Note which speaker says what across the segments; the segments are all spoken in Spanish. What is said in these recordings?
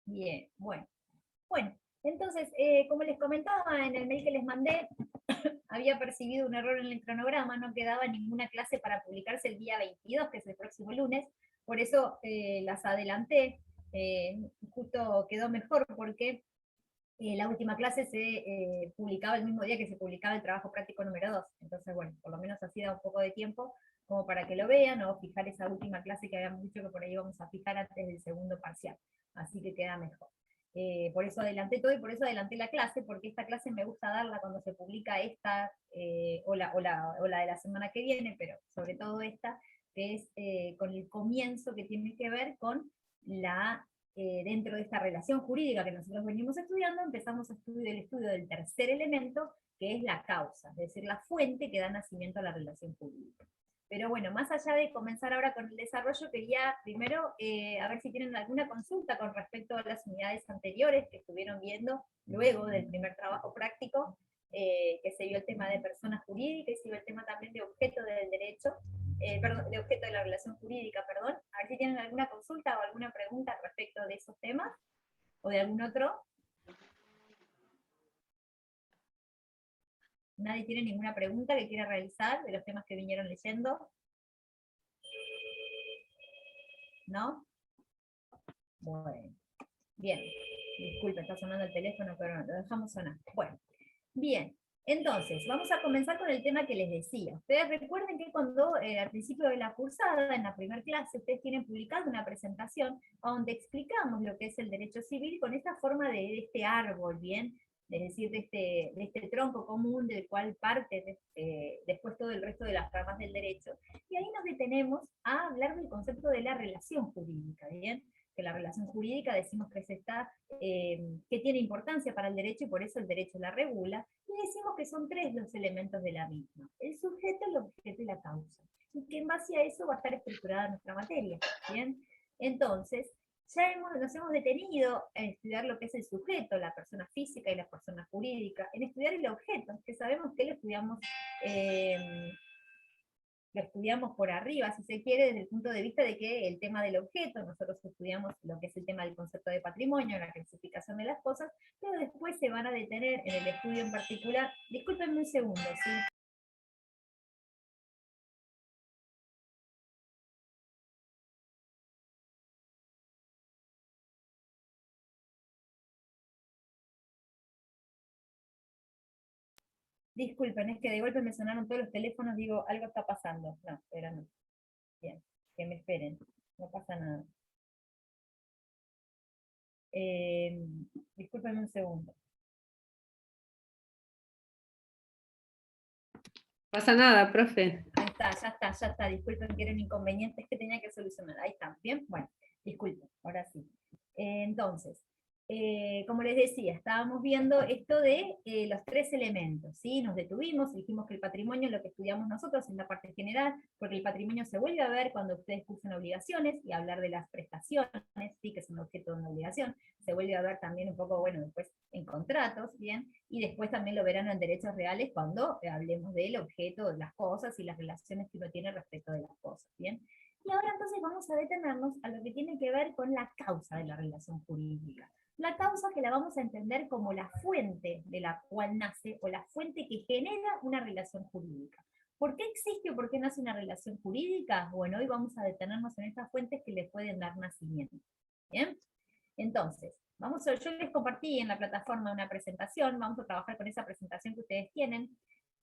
Speaker 1: Bien, bueno. Bueno, entonces, como les comentaba en el mail que les mandé, había percibido un error en el cronograma, no quedaba ninguna clase para publicarse el día 22, que es el próximo lunes, por eso las adelanté, justo quedó mejor porque la última clase se publicaba el mismo día que se publicaba el trabajo práctico número 2. Entonces, bueno, por lo menos así da un poco de tiempo como para que lo vean, o fijar esa última clase que habíamos dicho que por ahí vamos a fijar antes del segundo parcial. Así que queda mejor. Por eso adelanté todo y por eso adelanté la clase, porque esta clase me gusta darla cuando se publica esta, o la de la semana que viene, pero sobre todo esta, que es con el comienzo que tiene que ver con la dentro de esta relación jurídica que nosotros venimos estudiando, empezamos a estudiar el estudio del tercer elemento, que es la causa, es decir, la fuente que da nacimiento a la relación jurídica. Pero bueno, más allá de comenzar ahora con el desarrollo, quería primero a ver si tienen alguna consulta con respecto a las unidades anteriores que estuvieron viendo luego del primer trabajo práctico, que se vio el tema de persona jurídica y se vio el tema también de objeto del derecho, perdón, de objeto de la relación jurídica, perdón. A ver si tienen alguna consulta o alguna pregunta respecto de esos temas, o de algún otro. ¿Nadie tiene ninguna pregunta que quiera realizar de los temas que vinieron leyendo? ¿No? Bueno, bien. Disculpe, está sonando el teléfono, pero no, lo dejamos sonar. Bueno, bien. Entonces, vamos a comenzar con el tema que les decía. Ustedes recuerden que cuando al principio de la cursada, en la primera clase, ustedes tienen publicado una presentación donde explicamos lo que es el derecho civil con esta forma de este árbol, ¿bien? Es decir, de este tronco común del cual parte después todo el resto de las ramas del derecho. Y ahí nos detenemos a hablar del concepto de la relación jurídica, ¿bien? Que la relación jurídica decimos que que tiene importancia para el derecho y por eso el derecho la regula, y decimos que son tres los elementos de la misma: el sujeto, el objeto y la causa, y que en base a eso va a estar estructurada nuestra materia, ¿bien? Entonces, nos hemos detenido en estudiar lo que es el sujeto, la persona física y la persona jurídica, en estudiar el objeto, que sabemos que eh, lo estudiamos por arriba, si se quiere, desde el punto de vista de que el tema del objeto, nosotros estudiamos lo que es el tema del concepto de patrimonio, la clasificación de las cosas, pero después se van a detener en el estudio en particular. Discúlpenme un segundo, ¿sí? Disculpen, es que de golpe me sonaron todos los teléfonos, digo, algo está pasando. No, pero no. Bien, que me esperen, no pasa nada. Eh, Discúlpenme un segundo.
Speaker 2: Pasa nada, profe.
Speaker 1: Ahí está, ya está. Disculpen que eran inconvenientes que tenía que solucionar. Ahí está, bien, bueno, disculpen, ahora sí. Entonces, como les decía, estábamos viendo esto de los tres elementos, ¿sí? Nos detuvimos, dijimos que el patrimonio, lo que estudiamos nosotros en la parte general, porque el patrimonio se vuelve a ver cuando ustedes cursan obligaciones y hablar de las prestaciones, ¿sí? Que son objeto de una obligación, se vuelve a ver también un poco, bueno, después en contratos, ¿bien? Y después también lo verán en derechos reales cuando hablemos del objeto, de las cosas y las relaciones que uno tiene respecto de las cosas, ¿bien? Y ahora entonces vamos a detenernos a lo que tiene que ver con la causa de la relación jurídica. La causa que la vamos a entender como la fuente de la cual nace, o la fuente que genera una relación jurídica. ¿Por qué existe o por qué nace una relación jurídica? Bueno, hoy vamos a detenernos en estas fuentes que le pueden dar nacimiento. ¿Bien? Entonces, yo les compartí en la plataforma una presentación, vamos a trabajar con esa presentación que ustedes tienen,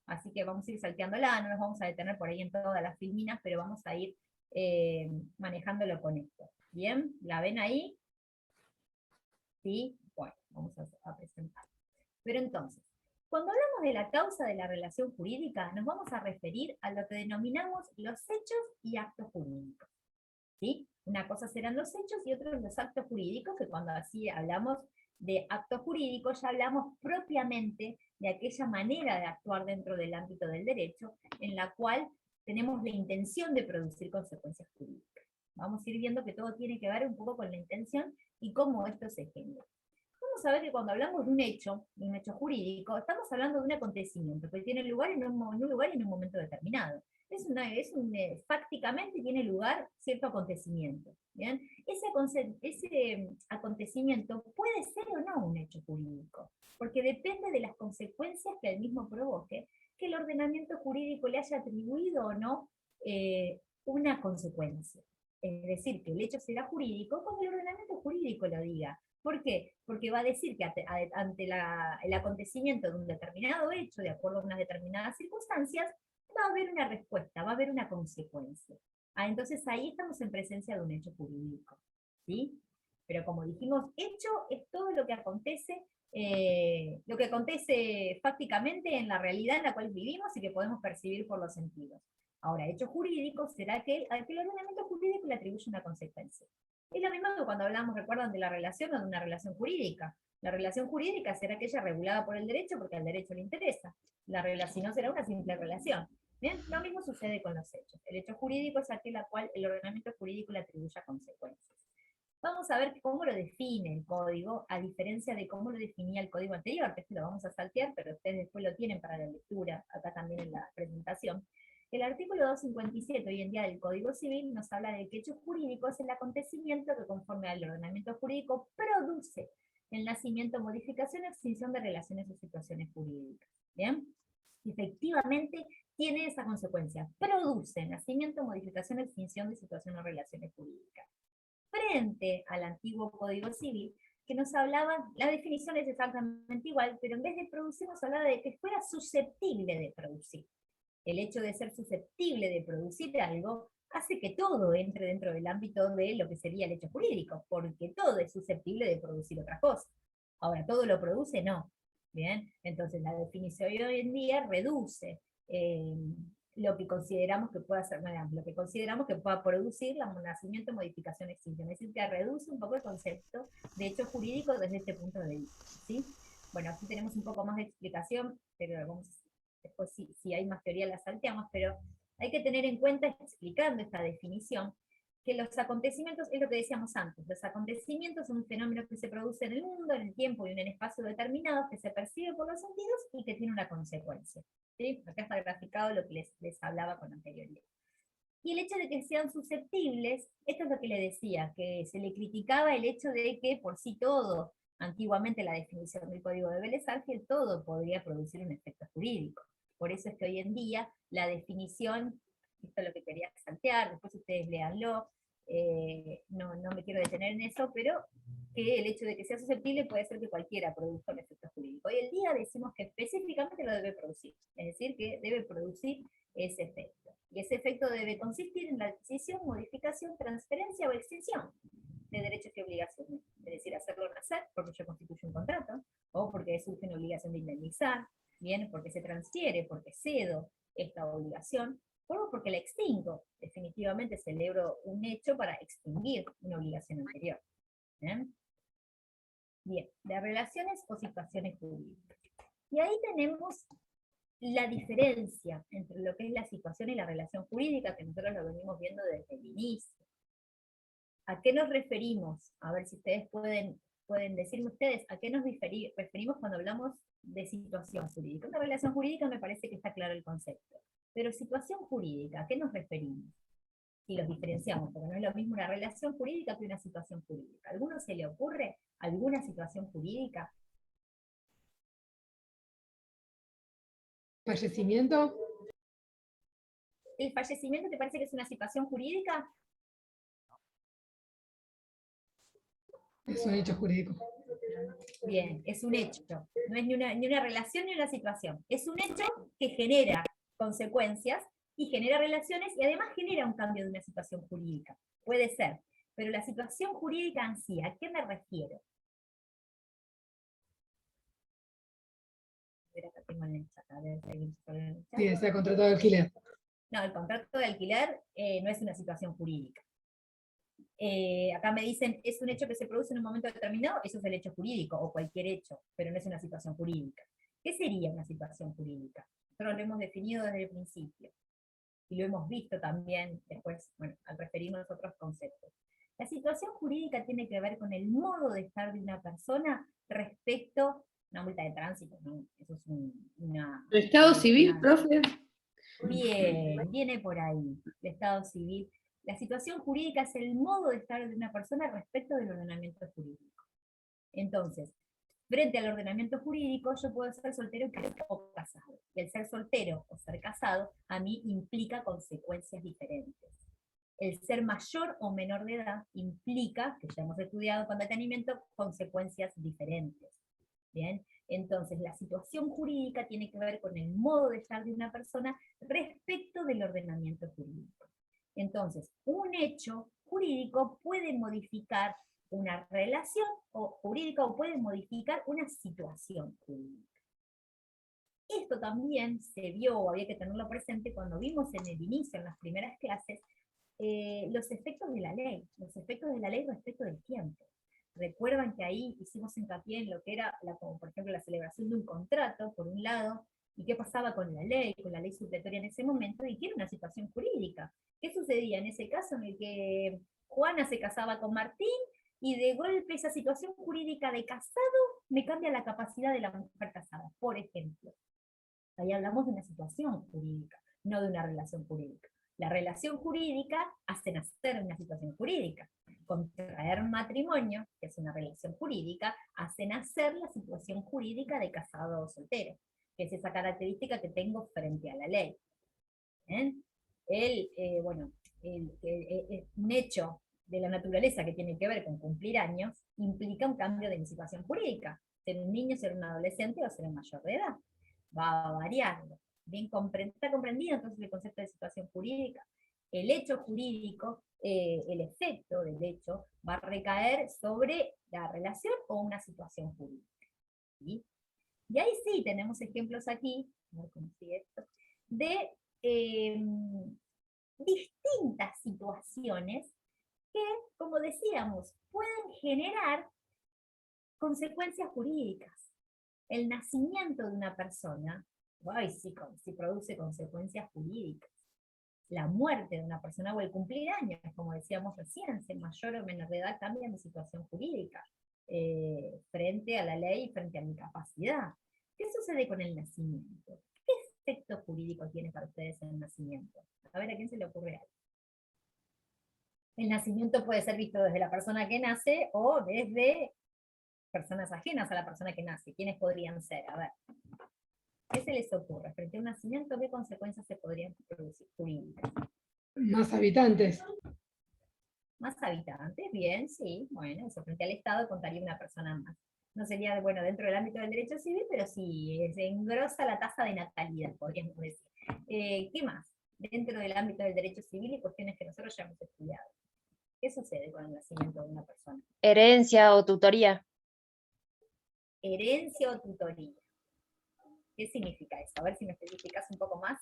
Speaker 1: así que vamos a ir salteándola, no nos vamos a detener por ahí en todas las filminas, pero vamos a ir manejándolo con esto. ¿Bien? ¿La ven ahí? ¿Sí? Bueno, vamos a presentar. Pero entonces, cuando hablamos de la causa de la relación jurídica, nos vamos a referir a lo que denominamos los hechos y actos jurídicos. ¿Sí? Una cosa serán los hechos y otra los actos jurídicos, que cuando así hablamos de actos jurídicos ya hablamos propiamente de aquella manera de actuar dentro del ámbito del derecho en la cual tenemos la intención de producir consecuencias jurídicas. Vamos a ir viendo que todo tiene que ver un poco con la intención y cómo esto se genera. Vamos vamos a ver que cuando hablamos de un hecho jurídico, estamos hablando de un acontecimiento que tiene lugar en un lugar y en un momento determinado. Fácticamente tiene lugar cierto acontecimiento. ¿Bien? Ese acontecimiento puede ser o no un hecho jurídico, porque depende de las consecuencias que el mismo provoque, que el ordenamiento jurídico le haya atribuido o no una consecuencia. Es decir, que el hecho será jurídico cuando el ordenamiento jurídico lo diga. ¿Por qué? Porque va a decir que ante el acontecimiento de un determinado hecho, de acuerdo a unas determinadas circunstancias, va a haber una respuesta, va a haber una consecuencia. Entonces ahí estamos en presencia de un hecho jurídico. ¿Sí? Pero como dijimos, hecho es todo lo que acontece fácticamente en la realidad en la cual vivimos y que podemos percibir por los sentidos. Ahora, hecho jurídico será que al que el ordenamiento jurídico le atribuye una consecuencia. Es lo mismo que cuando hablamos, recuerdan, de la relación o de una relación jurídica. La relación jurídica será aquella regulada por el derecho porque al derecho le interesa. La relación no será una simple relación. Bien, lo mismo sucede con los hechos. El hecho jurídico es aquel al cual el ordenamiento jurídico le atribuye consecuencias. Vamos a ver cómo lo define el código, a diferencia de cómo lo definía el código anterior, que esto lo vamos a saltear, pero ustedes después lo tienen para la lectura, acá también en la presentación. El artículo 257 hoy en día del Código Civil nos habla de que hecho jurídico es el acontecimiento que conforme al ordenamiento jurídico produce el nacimiento, modificación o extinción de relaciones o situaciones jurídicas. ¿Bien? Efectivamente tiene esa consecuencia, produce nacimiento, modificación o extinción de situaciones o relaciones jurídicas. Frente al antiguo Código Civil, que nos hablaba, la definición es exactamente igual, pero en vez de producir nos hablaba de que fuera susceptible de producir. El hecho de ser susceptible de producir algo hace que todo entre dentro del ámbito de lo que sería el hecho jurídico, porque todo es susceptible de producir otra cosa. Ahora, ¿todo lo produce? No. Bien, entonces la definición de hoy en día reduce lo que consideramos que pueda hacer, lo que consideramos que pueda producir la nacimiento, modificación, extinción. Es decir, que reduce un poco el concepto de hecho jurídico desde este punto de vista. ¿Sí? Bueno, aquí tenemos un poco más de explicación, pero vamos, después si hay más teoría la salteamos, pero hay que tener en cuenta, explicando esta definición, que los acontecimientos, es lo que decíamos antes, los acontecimientos son un fenómeno que se produce en el mundo, en el tiempo y en un espacio determinado, que se percibe por los sentidos y que tiene una consecuencia. ¿Sí? Acá está graficado lo que les hablaba con anterioridad. Y el hecho de que sean susceptibles, esto es lo que le decía, que se le criticaba el hecho de que por sí todo, antiguamente la definición del Código de Vélez-Arfiel, todo podría producir un efecto jurídico. Por eso es que hoy en día la definición, esto es lo que quería plantear, después ustedes léanlo, no me quiero detener en eso, pero que el hecho de que sea susceptible puede ser que cualquiera produzca un efecto jurídico. Hoy en día decimos que específicamente lo debe producir, es decir, que debe producir ese efecto. Y ese efecto debe consistir en la adquisición, modificación, transferencia o extinción de derechos y obligaciones. Es decir, hacerlo nacer porque ya constituye un contrato, o porque surge una obligación de indemnizar, bien, porque se transfiere, porque cedo esta obligación, o porque la extingo. Definitivamente celebro un hecho para extinguir una obligación anterior. ¿Bien? Bien, de relaciones o situaciones jurídicas. Y ahí tenemos la diferencia entre lo que es la situación y la relación jurídica, que nosotros lo venimos viendo desde el inicio. ¿A qué nos referimos? A ver si ustedes pueden decirme ustedes, ¿a qué nos referimos cuando hablamos de situación jurídica? Una relación jurídica me parece que está claro el concepto. Pero situación jurídica, ¿a qué nos referimos? Si los diferenciamos, porque no es lo mismo una relación jurídica que una situación jurídica. ¿A alguno se le ocurre alguna situación jurídica?
Speaker 3: Fallecimiento,
Speaker 1: ¿El fallecimiento te parece que es una situación jurídica?
Speaker 3: es un hecho jurídico.
Speaker 1: Bien, es un hecho. No es ni una relación ni una situación. Es un hecho que genera consecuencias y genera relaciones y además genera un cambio de una situación jurídica. Puede ser. Pero la situación jurídica en sí, ¿a qué me refiero? Acá tengo en el chat, a ver, seguimos con el chat.
Speaker 3: Sí, sea contrato de alquiler.
Speaker 1: No, el contrato de alquiler no es una situación jurídica. Acá me dicen, es un hecho que se produce en un momento determinado, eso es el hecho jurídico, o cualquier hecho, pero no es una situación jurídica. ¿Qué sería una situación jurídica? Nosotros lo hemos definido desde el principio, y lo hemos visto también después, bueno, al referirnos a otros conceptos. La situación jurídica tiene que ver con el modo de estar de una persona respecto a una multa de tránsito, ¿no? Eso es una...
Speaker 2: ¿El Estado civil, profe?
Speaker 1: Bien, viene por ahí, el Estado civil. La situación jurídica es el modo de estar de una persona respecto del ordenamiento jurídico. Entonces, frente al ordenamiento jurídico, yo puedo ser soltero o casado. Y el ser soltero o ser casado, a mí implica consecuencias diferentes. El ser mayor o menor de edad implica, que ya hemos estudiado con detenimiento, consecuencias diferentes. ¿Bien? Entonces, la situación jurídica tiene que ver con el modo de estar de una persona respecto del ordenamiento jurídico. Entonces, un hecho jurídico puede modificar una relación jurídica o puede modificar una situación jurídica. Esto también se vio, o había que tenerlo presente, cuando vimos en el inicio, en las primeras clases, los efectos de la ley respecto del tiempo. Recuerdan que ahí hicimos hincapié en lo que era, como por ejemplo, la celebración de un contrato, por un lado, y qué pasaba con la ley supletoria en ese momento, y que era una situación jurídica. ¿Qué sucedía en ese caso en el que Juana se casaba con Martín, y de golpe esa situación jurídica de casado me cambia la capacidad de la mujer casada, por ejemplo? Ahí hablamos de una situación jurídica, no de una relación jurídica. La relación jurídica hace nacer una situación jurídica. Contraer matrimonio, que es una relación jurídica, hace nacer la situación jurídica de casado o soltero, que es esa característica que tengo frente a la ley. ¿Bien? Un hecho de la naturaleza que tiene que ver con cumplir años implica un cambio de mi situación jurídica. Ser un niño, ser un adolescente o ser un mayor de edad. Va variando. Bien, está comprendido entonces el concepto de situación jurídica. El hecho jurídico, el efecto del hecho, va a recaer sobre la relación o una situación jurídica. ¿Sí? Y ahí sí tenemos ejemplos aquí, de distintas situaciones que, como decíamos, pueden generar consecuencias jurídicas. El nacimiento de una persona, sí produce consecuencias jurídicas. La muerte de una persona o el cumplir años, como decíamos recién, ser mayor o menor de edad cambia mi situación jurídica frente a la ley y frente a mi capacidad. ¿Qué sucede con el nacimiento? ¿Qué efecto jurídico tiene para ustedes el nacimiento? A ver, ¿a quién se le ocurre algo? El nacimiento puede ser visto desde la persona que nace o desde personas ajenas a la persona que nace. ¿Quiénes podrían ser? A ver. ¿Qué se les ocurre? Frente a un nacimiento, ¿qué consecuencias se podrían producir jurídicas?
Speaker 3: Más habitantes.
Speaker 1: Más habitantes, bien, sí. Bueno, eso frente al Estado contaría una persona más. No sería, bueno, dentro del ámbito del derecho civil, pero sí, se engrosa la tasa de natalidad, podríamos decir. ¿Qué más? Dentro del ámbito del derecho civil y cuestiones que nosotros ya hemos estudiado. ¿Qué sucede con el nacimiento de una persona?
Speaker 4: Herencia o tutoría.
Speaker 1: Herencia o tutoría. ¿Qué significa eso? A ver si me especificas un poco más.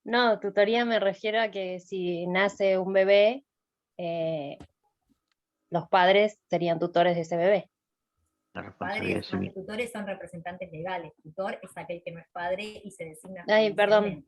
Speaker 4: No, tutoría me refiero a que si nace un bebé, los padres serían tutores de ese bebé.
Speaker 1: Padres más que tutores son representantes legales. Tutor es aquel que no es padre y se designa.
Speaker 4: Ay, perdón.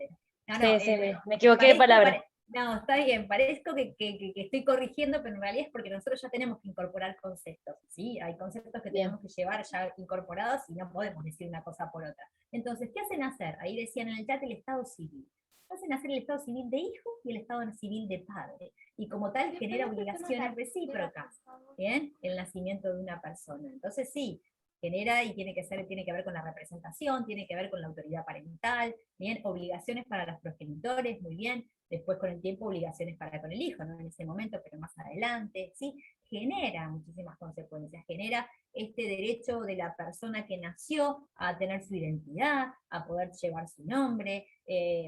Speaker 1: No,
Speaker 4: Sí, me equivoqué de palabra.
Speaker 1: No, está bien, parezco que estoy corrigiendo, pero en realidad es porque nosotros ya tenemos que incorporar conceptos, ¿sí? Hay conceptos que tenemos que llevar ya incorporados y no podemos decir una cosa por otra. Entonces, ¿qué hacen hacer? Ahí decían en el chat el Estado civil. Hacen hacer el Estado civil de hijo y el Estado civil de padre. Y como tal genera obligaciones recíprocas, ¿bien? El nacimiento de una persona. Entonces sí, genera y tiene que ver con la representación, tiene que ver con la autoridad parental, bien, obligaciones para los progenitores, muy bien, después con el tiempo obligaciones para con el hijo, no en ese momento, pero más adelante, ¿sí? Genera muchísimas consecuencias, genera este derecho de la persona que nació a tener su identidad, a poder llevar su nombre,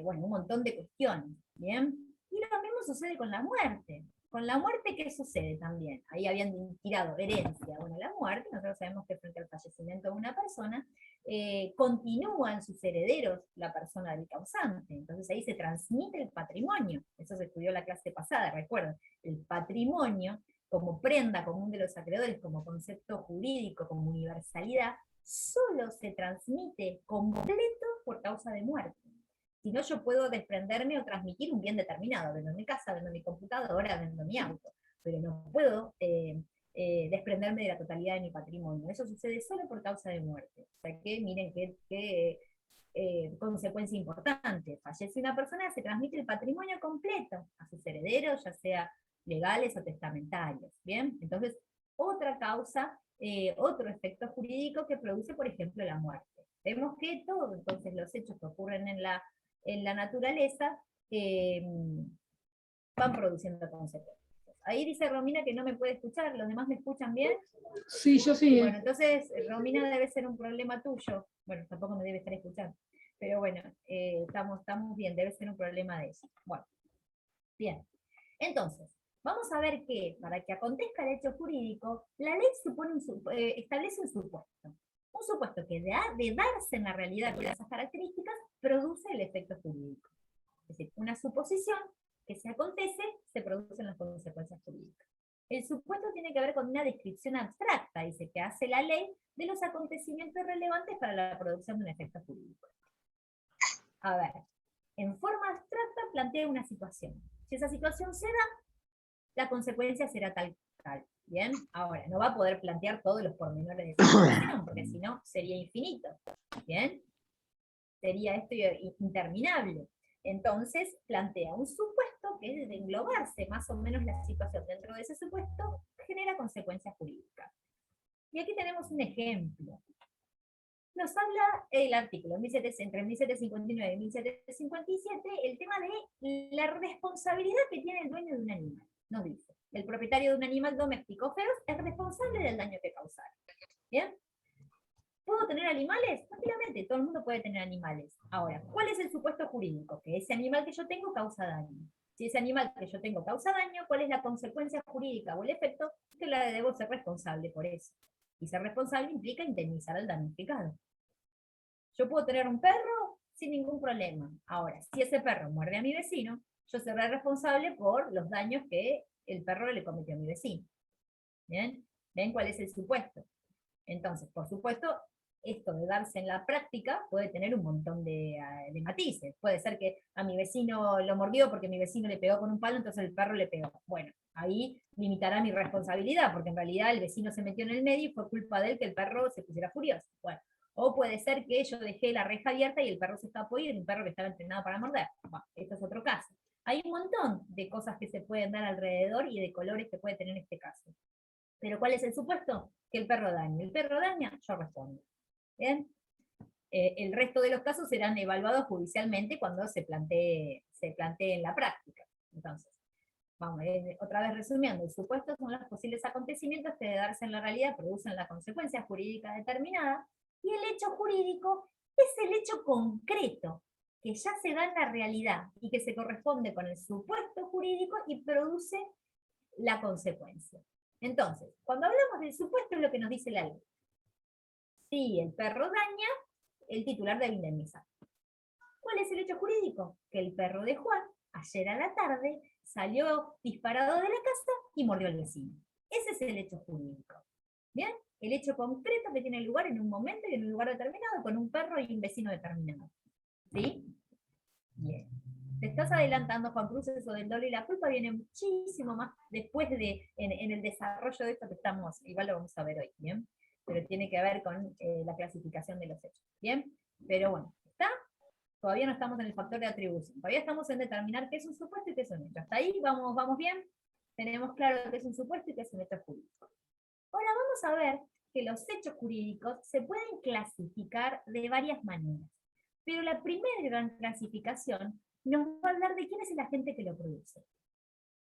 Speaker 1: bueno, un montón de cuestiones, ¿bien? Y lo mismo sucede con la muerte. Con la muerte, ¿qué sucede también? Ahí habían tirado herencia. Bueno, la muerte, nosotros sabemos que frente al fallecimiento de una persona, continúan sus herederos la persona del causante. Entonces ahí se transmite el patrimonio. Eso se estudió la clase pasada, recuerden. El patrimonio, como prenda común de los acreedores, como concepto jurídico, como universalidad, solo se transmite completo por causa de muerte. Si no, yo puedo desprenderme o transmitir un bien determinado, vendo mi casa, vendo mi computadora, vendo mi auto. pero no puedo desprenderme de la totalidad de mi patrimonio. Eso sucede solo por causa de muerte. O sea que miren qué consecuencia importante. Fallece una persona, se transmite el patrimonio completo a sus herederos, ya sea legales o testamentarios. ¿Bien? Entonces, otra causa, otro efecto jurídico que produce, por ejemplo, la muerte. Vemos que todos entonces los hechos que ocurren en la naturaleza van produciendo consecuencias. Ahí dice Romina que no me puede escuchar, ¿los demás me escuchan bien?
Speaker 3: Sí, yo sí.
Speaker 1: Bueno, entonces, Romina, debe ser un problema tuyo. Bueno, tampoco me debe estar escuchando. Pero bueno, estamos bien, debe ser un problema de eso. Bueno, bien. Entonces, vamos a ver que para que acontezca el hecho jurídico, la ley establece un supuesto. Un supuesto que de darse en la realidad con esas características, produce el efecto jurídico. Es decir, una suposición que se acontece, se producen las consecuencias jurídicas. El supuesto tiene que ver con una descripción abstracta, dice, que hace la ley de los acontecimientos relevantes para la producción de un efecto jurídico. A ver, en forma abstracta plantea una situación. Si esa situación se da, la consecuencia será tal. Bien, ahora, no va a poder plantear todos los pormenores de esa situación, porque si no, sería infinito. Bien, sería esto interminable. Entonces, plantea un supuesto que es de englobarse más o menos la situación dentro de ese supuesto, genera consecuencias jurídicas. Y aquí tenemos un ejemplo. Nos habla el artículo entre 1759 y 1757, el tema de la responsabilidad que tiene el dueño de un animal. Nos dice, el propietario de un animal doméstico feroz es responsable del daño que causara. ¿Bien? ¿Puedo tener animales? Tranquilamente, todo el mundo puede tener animales. Ahora, ¿cuál es el supuesto jurídico? Que ese animal que yo tengo causa daño. Si ese animal que yo tengo causa daño, ¿cuál es la consecuencia jurídica o el efecto? Que la debo ser responsable por eso. Y ser responsable implica indemnizar al damnificado. Yo puedo tener un perro sin ningún problema. Ahora, si ese perro muerde a mi vecino, yo seré responsable por los daños que el perro le cometió a mi vecino. ¿Bien? ¿Ven cuál es el supuesto? Entonces, por supuesto, esto de darse en la práctica puede tener un montón de matices. Puede ser que a mi vecino lo mordió porque mi vecino le pegó con un palo, entonces el perro le pegó. Bueno, ahí limitará mi responsabilidad, porque en realidad el vecino se metió en el medio y fue culpa de él que el perro se pusiera furioso. Bueno, o puede ser que yo dejé la reja abierta y el perro se escapó y era un perro que estaba entrenado para morder. Bueno, esto es otro caso. Hay un montón de cosas que se pueden dar alrededor y de colores que puede tener este caso. Pero ¿cuál es el supuesto? Que el perro daña. El perro daña, yo respondo. ¿Bien? El resto de los casos serán evaluados judicialmente cuando se plantee en la práctica. Entonces, vamos, otra vez resumiendo, el supuesto son los posibles acontecimientos que de darse en la realidad producen la consecuencia jurídica determinada, y el hecho jurídico es el hecho concreto que ya se da en la realidad y que se corresponde con el supuesto jurídico y produce la consecuencia. Entonces, cuando hablamos del supuesto es lo que nos dice la ley. Si el perro daña, el titular debe indemnizar. ¿Cuál es el hecho jurídico? Que el perro de Juan, ayer a la tarde, salió disparado de la casa y mordió al vecino. Ese es el hecho jurídico. ¿Bien? El hecho concreto que tiene lugar en un momento y en un lugar determinado, con un perro y un vecino determinado. ¿Sí? Bien. Te estás adelantando, Juan Cruz, eso del dolo y la culpa viene muchísimo más después en el desarrollo de esto que estamos, igual lo vamos a ver hoy, ¿bien? Pero tiene que ver con la clasificación de los hechos, ¿bien? Pero bueno, ¿está? Todavía no estamos en el factor de atribución, todavía estamos en determinar qué es un supuesto y qué es un hecho. ¿Hasta ahí vamos bien? Tenemos claro qué es un supuesto y qué es un hecho jurídico. Ahora vamos a ver que los hechos jurídicos se pueden clasificar de varias maneras, pero la primera gran clasificación nos va a hablar de quién es el agente que lo produce.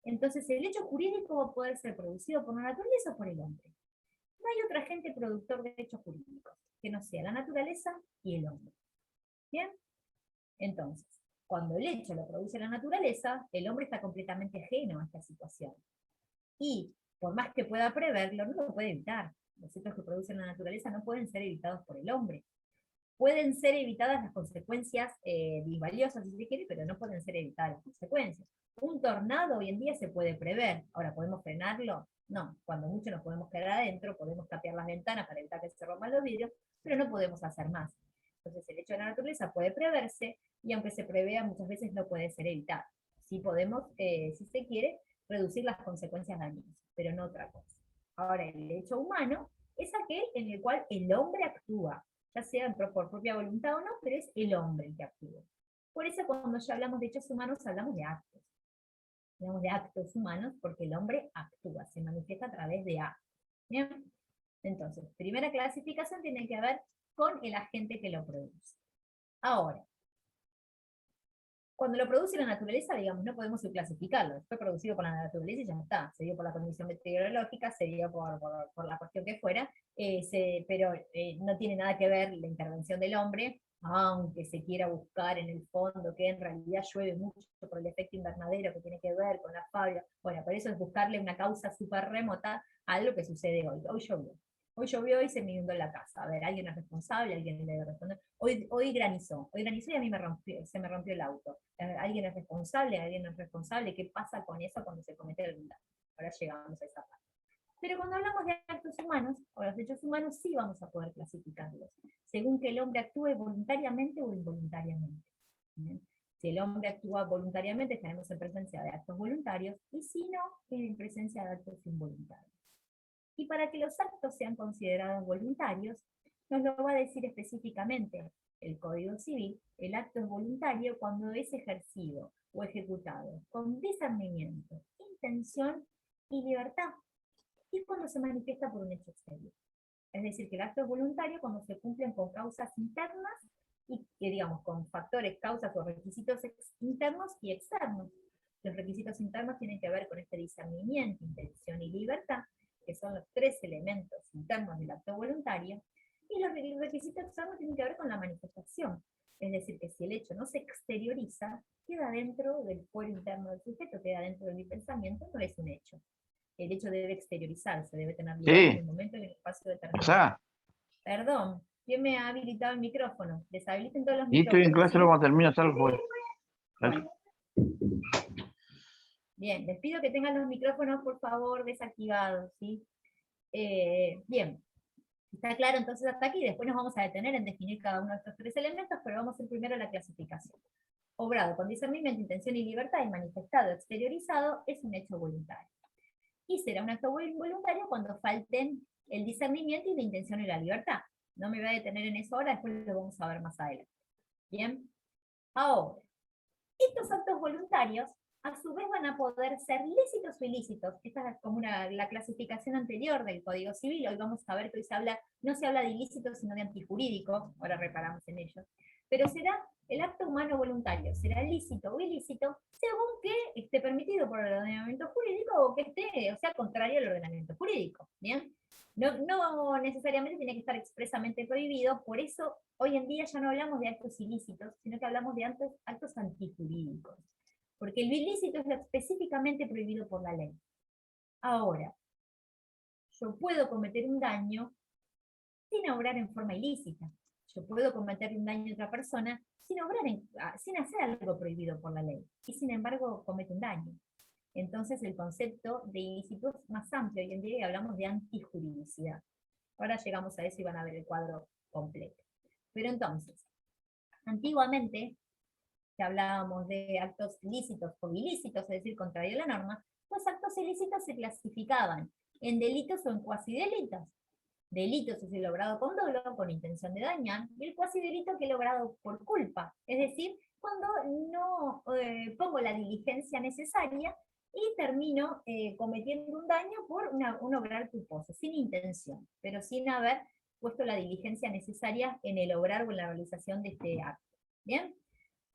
Speaker 1: Entonces, el hecho jurídico va a poder ser producido por la naturaleza o por el hombre. No hay otro agente productor de hechos jurídicos que no sea la naturaleza y el hombre. ¿Bien? Entonces, cuando el hecho lo produce la naturaleza, el hombre está completamente ajeno a esta situación. Y, por más que pueda preverlo, no lo puede evitar. Los hechos que produce la naturaleza no pueden ser evitados por el hombre. Pueden ser evitadas las consecuencias valiosas, si se quiere, pero no pueden ser evitadas las consecuencias. Un tornado hoy en día se puede prever. Ahora, ¿podemos frenarlo? No. Cuando mucho nos podemos quedar adentro, podemos tapiar las ventanas para evitar que se rompan los vidrios, pero no podemos hacer más. Entonces, el hecho de la naturaleza puede preverse, y aunque se prevea, muchas veces no puede ser evitado. Sí podemos, si se quiere, reducir las consecuencias dañinas, pero no otra cosa. Ahora, el hecho humano es aquel en el cual el hombre actúa, ya sea por propia voluntad o no, pero es el hombre el que actúa. Por eso cuando ya hablamos de hechos humanos, hablamos de actos. Hablamos de actos humanos porque el hombre actúa, se manifiesta a través de actos. ¿Bien? Entonces, primera clasificación tiene que ver con el agente que lo produce. Ahora, cuando lo produce la naturaleza, digamos, no podemos subclasificarlo. Fue producido por la naturaleza y ya está. Se dio por la condición meteorológica, se dio por la cuestión que fuera, pero no tiene nada que ver la intervención del hombre, aunque se quiera buscar en el fondo que en realidad llueve mucho por el efecto invernadero que tiene que ver con la fábrica. Bueno, por eso es buscarle una causa súper remota a algo que sucede hoy. Hoy llovió. Hoy llovió y se me inundó la casa. A ver, ¿alguien es responsable? ¿Alguien debe responder? Hoy granizó y a mí se me rompió el auto. ¿Alguien es responsable? ¿Alguien no es responsable? ¿Qué pasa con eso cuando se comete algún daño? Ahora llegamos a esa parte. Pero cuando hablamos de actos humanos, o los hechos humanos, sí vamos a poder clasificarlos, según que el hombre actúe voluntariamente o involuntariamente. ¿Bien? Si el hombre actúa voluntariamente, estaremos en presencia de actos voluntarios, y si no, en presencia de actos involuntarios. Y para que los actos sean considerados voluntarios, nos lo va a decir específicamente el Código Civil. El acto es voluntario cuando es ejercido o ejecutado con discernimiento, intención y libertad, y cuando se manifiesta por un hecho exterior. Es decir, que el acto es voluntario cuando se cumplen con causas internas y que, digamos, con factores, causas o requisitos internos y externos. Los requisitos internos tienen que ver con este discernimiento, intención y libertad, que son los tres elementos internos del acto voluntario, y los requisitos externos tienen que ver con la manifestación. Es decir, que si el hecho no se exterioriza, queda dentro del fuero interno del sujeto, queda dentro de mi pensamiento, no es un hecho. El hecho debe exteriorizarse, debe tener lugar en el momento y en el espacio determinado. Perdón, ¿quién me ha habilitado el micrófono? Deshabiliten todos los micrófonos.
Speaker 5: Y estoy en clase, luego cuando termino salgo.
Speaker 1: Bueno. Bien, les pido que tengan los micrófonos, por favor, desactivados, ¿sí? Bien, está claro entonces hasta aquí. Después nos vamos a detener en definir cada uno de estos tres elementos, pero vamos a ir primero a la clasificación. Obrado con discernimiento, intención y libertad y manifestado, exteriorizado, es un hecho voluntario. Y será un acto involuntario cuando falten el discernimiento y la intención y la libertad. No me voy a detener en eso ahora, después lo vamos a ver más adelante. Bien, ahora, estos actos voluntarios a su vez van a poder ser lícitos o ilícitos. Esta es como la clasificación anterior del Código Civil. Hoy vamos a ver que hoy no se habla de ilícito, sino de antijurídico, ahora reparamos en ello. Pero será el acto humano voluntario, será lícito o ilícito, según que esté permitido por el ordenamiento jurídico o que esté, o sea, contrario al ordenamiento jurídico. ¿Bien? No necesariamente tiene que estar expresamente prohibido, por eso hoy en día ya no hablamos de actos ilícitos, sino que hablamos de actos antijurídicos. Porque el ilícito es lo específicamente prohibido por la ley. Ahora, yo puedo cometer un daño sin obrar en forma ilícita. Yo puedo cometer un daño a otra persona sin hacer algo prohibido por la ley. Y sin embargo comete un daño. Entonces el concepto de ilícito es más amplio. Hoy en día hablamos de antijuridicidad. Ahora llegamos a eso y van a ver el cuadro completo. Pero entonces, antiguamente, que hablábamos de actos lícitos o ilícitos, es decir, contrario a la norma, los actos ilícitos se clasificaban en delitos o en cuasidelitos. Delitos es el logrado con dolo, con intención de dañar, y el cuasidelito que es logrado por culpa, es decir, cuando no pongo la diligencia necesaria y termino cometiendo un daño por un obrar culposo, sin intención, pero sin haber puesto la diligencia necesaria en el obrar o en la realización de este acto. ¿Bien?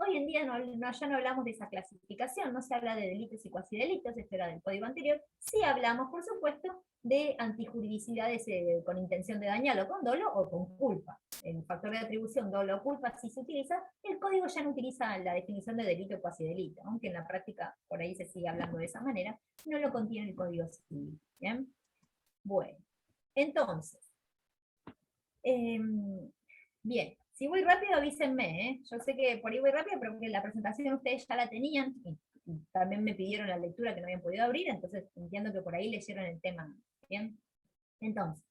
Speaker 1: Hoy en día ya no hablamos de esa clasificación, no se habla de delitos y cuasidelitos, esto era del código anterior, sí hablamos, por supuesto, de antijuridicidades con intención de dañarlo con dolo o con culpa. El factor de atribución dolo o culpa sí se utiliza, el código ya no utiliza la definición de delito o cuasidelito, aunque en la práctica por ahí se sigue hablando de esa manera, no lo contiene el código civil. ¿Bien? Bueno, entonces, bien. Si voy rápido, avísenme, ¿eh? Yo sé que por ahí voy rápido, pero porque la presentación ustedes ya la tenían, y también me pidieron la lectura que no habían podido abrir, entonces entiendo que por ahí leyeron el tema. ¿Bien? Entonces,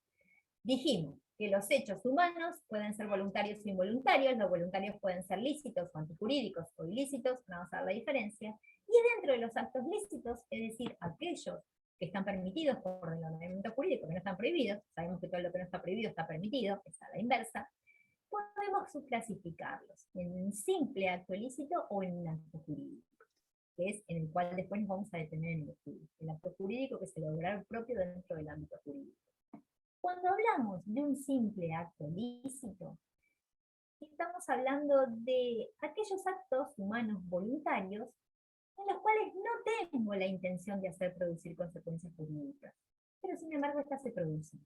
Speaker 1: dijimos que los hechos humanos pueden ser voluntarios o involuntarios, los voluntarios pueden ser lícitos o antijurídicos o ilícitos, vamos a ver la diferencia, Y dentro de los actos lícitos, es decir, aquellos que están permitidos por el ordenamiento jurídico, que no están prohibidos, sabemos que todo lo que no está prohibido está permitido, es a la inversa, podemos subclasificarlos en un simple acto ilícito o en un acto jurídico, que es en el cual después nos vamos a detener en el estudio. El acto jurídico, que es el obrar propio dentro del ámbito jurídico. Cuando hablamos de un simple acto ilícito, estamos hablando de aquellos actos humanos voluntarios en los cuales no tengo la intención de hacer producir consecuencias jurídicas, pero sin embargo estas se producen.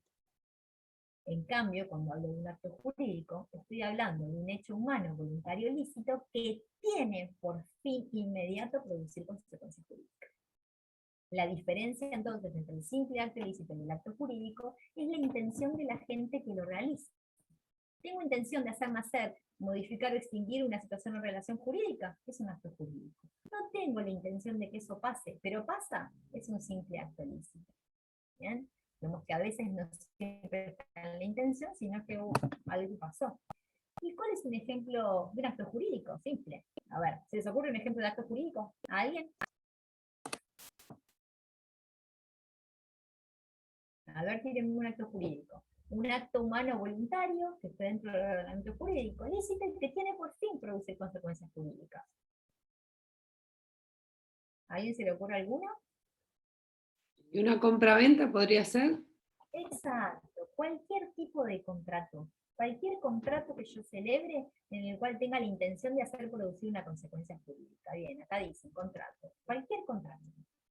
Speaker 1: En cambio, cuando hablo de un acto jurídico, estoy hablando de un hecho humano voluntario ilícito que tiene por fin inmediato producir consecuencias jurídicas. La diferencia entonces entre el simple acto ilícito y el acto jurídico es la intención de la gente que lo realiza. ¿Tengo intención de hacer nacer, modificar o extinguir una situación o relación jurídica? Es un acto jurídico. No tengo la intención de que eso pase, pero pasa, es un simple acto ilícito. ¿Bien? Vemos que a veces no siempre está en la intención, sino que algo pasó. ¿Y cuál es un ejemplo de un acto jurídico? Simple. A ver, ¿se les ocurre un ejemplo de acto jurídico? ¿A alguien? A ver, tírenme un acto jurídico. Un acto humano voluntario que esté dentro del ordenamiento jurídico lícito y que tiene por fin producir consecuencias jurídicas. ¿A alguien se le ocurre alguno?
Speaker 2: ¿Y una compraventa podría ser?
Speaker 1: Exacto, cualquier tipo de contrato. Cualquier contrato que yo celebre en el cual tenga la intención de hacer producir una consecuencia jurídica. Bien, acá dice contrato. Cualquier contrato.